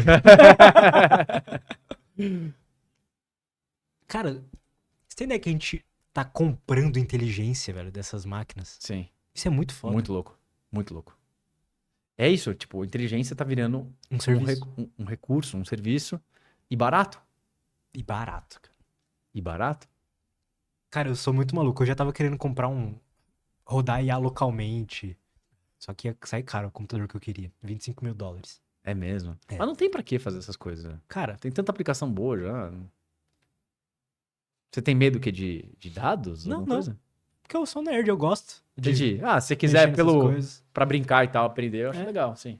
Cara, você tem ideia que a gente tá comprando inteligência, velho, dessas máquinas? Sim. Isso é muito foda. Muito louco. Muito louco. É isso, tipo, inteligência tá virando Um serviço. um recurso, um serviço e barato. E barato, cara. E barato? Cara, eu sou muito maluco. Eu já tava querendo comprar rodar IA localmente. Só que ia sair caro o computador que eu queria. $25 mil. É mesmo. É. Mas não tem pra que fazer essas coisas. Né? Cara, Tem tanta aplicação boa já. Você tem medo que de dados? Não, Alguma não. coisa? porque eu sou nerd, eu gosto. De Entendi. Ah, se você mexer quiser nessas coisas. pra brincar e tal, aprender, eu acho É. legal, sim.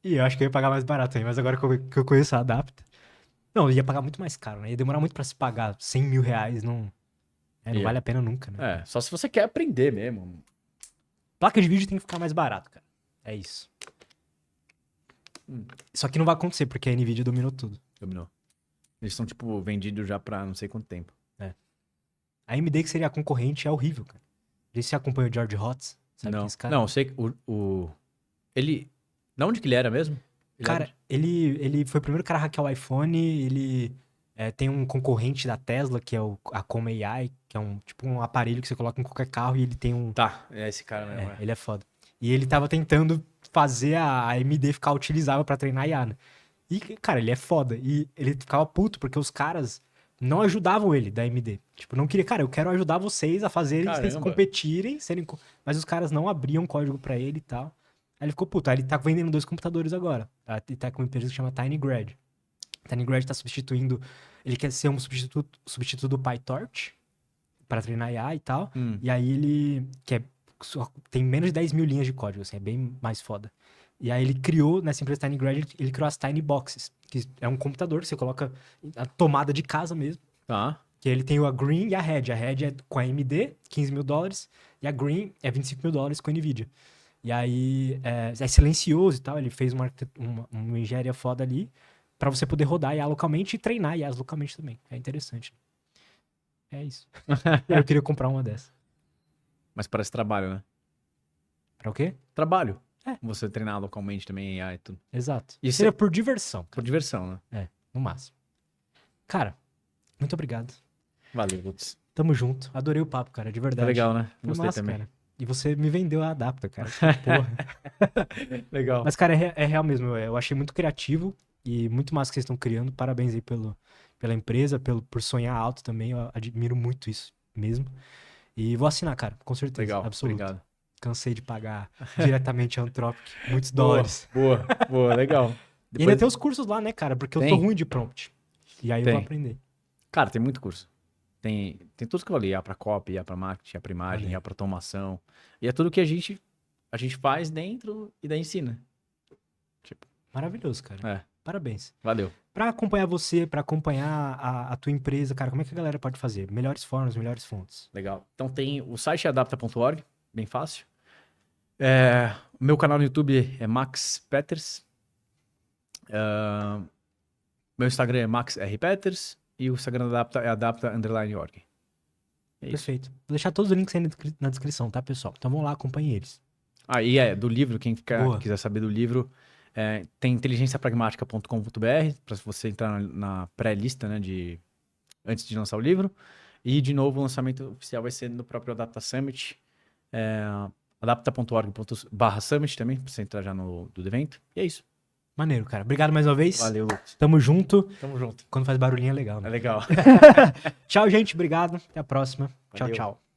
E eu acho que eu ia pagar mais barato aí, mas agora que eu conheço a Adapta. Não, eu ia pagar muito mais caro, né? Ia demorar muito pra se pagar. $100 mil, não. Não Ia. vale a pena nunca, né? É, só se você quer aprender mesmo. Placa de vídeo tem que ficar mais barato, cara. É isso. Só que não vai acontecer, porque a Nvidia dominou tudo. Dominou. Eles são, tipo, vendidos já pra não sei quanto tempo. A AMD, que seria a concorrente, é horrível, cara. Você acompanha o George Hotz? Sabe Não, quem é esse cara? não, eu sei que ele... De onde que ele era mesmo? Cara, ele foi o primeiro cara a hackear o iPhone, ele tem um concorrente da Tesla, que é a Como AI, que é tipo um aparelho que você coloca em qualquer carro e ele tem um... Tá, é esse cara mesmo. ele é foda. E ele tava tentando fazer a AMD ficar utilizável pra treinar IA, né? E, cara, ele é foda. E ele ficava puto, porque os caras não ajudavam ele, da AMD. Tipo, não queria, cara, eu quero ajudar vocês a fazerem, vocês Caramba. competirem, mas os caras não abriam código pra ele e tal. Aí ele ficou puto. Aí ele tá vendendo 2 computadores agora. Ele tá com uma empresa que chama TinyGrad. TinyGrad tá substituindo... Ele quer ser um substituto do PyTorch pra treinar IA e tal. E aí ele tem menos de 10 mil linhas de código, assim, é bem mais foda. E aí ele criou, nessa empresa TinyGrad, ele criou as Tiny Boxes, que é um computador que você coloca a tomada de casa mesmo. Tá. Que ele tem a Green e a Red. A Red é com a AMD, $15 mil, e a Green é $25 mil com a NVIDIA. E aí é silencioso e tal, ele fez uma engenharia foda ali pra você poder rodar IA localmente e treinar IAs localmente também. É interessante. É isso. Eu queria comprar uma dessa. Mas parece trabalho, né? Pra o quê? Trabalho. É. Você treinar localmente também, AI e tudo. Exato. E Seria por diversão, Por diversão, né? no máximo. Cara, muito obrigado. Valeu, Lutz. Tamo junto. Adorei o papo, cara, de Tá verdade. legal, né? Foi Gostei massa, também. cara. E você me vendeu a Adapta, cara. Porra. Legal. Mas, cara, é real mesmo. Eu achei muito criativo e muito massa que vocês estão criando. Parabéns aí pela empresa, por sonhar alto também. Eu admiro muito isso mesmo. E vou assinar, cara, com certeza. Legal, Absoluto. obrigado. Cansei de pagar diretamente a Anthropic muitos Boa, dólares. boa, legal. E ainda tem os cursos lá, né, cara? Porque eu tô Tem. ruim de prompt. E aí eu Tem. vou aprender. Cara, tem muito curso. Tem tudo que eu falei, IA pra copy, IA pra marketing, IA pra imagem, Olha. IA pra automação. E é tudo que a gente faz dentro e daí ensina. Maravilhoso, cara. É, Parabéns. valeu. Pra acompanhar você, pra acompanhar a tua empresa, cara, como é que a galera pode fazer? Melhores formas, melhores fontes. Legal. Então tem o site adapta.org, bem fácil. O meu canal no YouTube é Max Peters. Meu Instagram é MaxRPeters. E o Instagram da Adapta é adapta_org. É isso. Perfeito. Vou deixar todos os links aí na descrição, tá, pessoal? Então vão lá, acompanhem eles. E do livro, quem Boa. quiser saber do livro, tem inteligenciapragmática.com.br para você entrar na pré-lista, né, antes de lançar o livro. E, de novo, o lançamento oficial vai ser no próprio Adapta Summit, adapta.org/summit também, para você entrar já do evento. E é isso. Maneiro, cara. Obrigado mais uma vez. Valeu, Lucas. Tamo junto. Tamo junto. Quando faz barulhinho é legal, né? É legal. Tchau, gente. Obrigado. Até a próxima. Tchau, Valeu. tchau.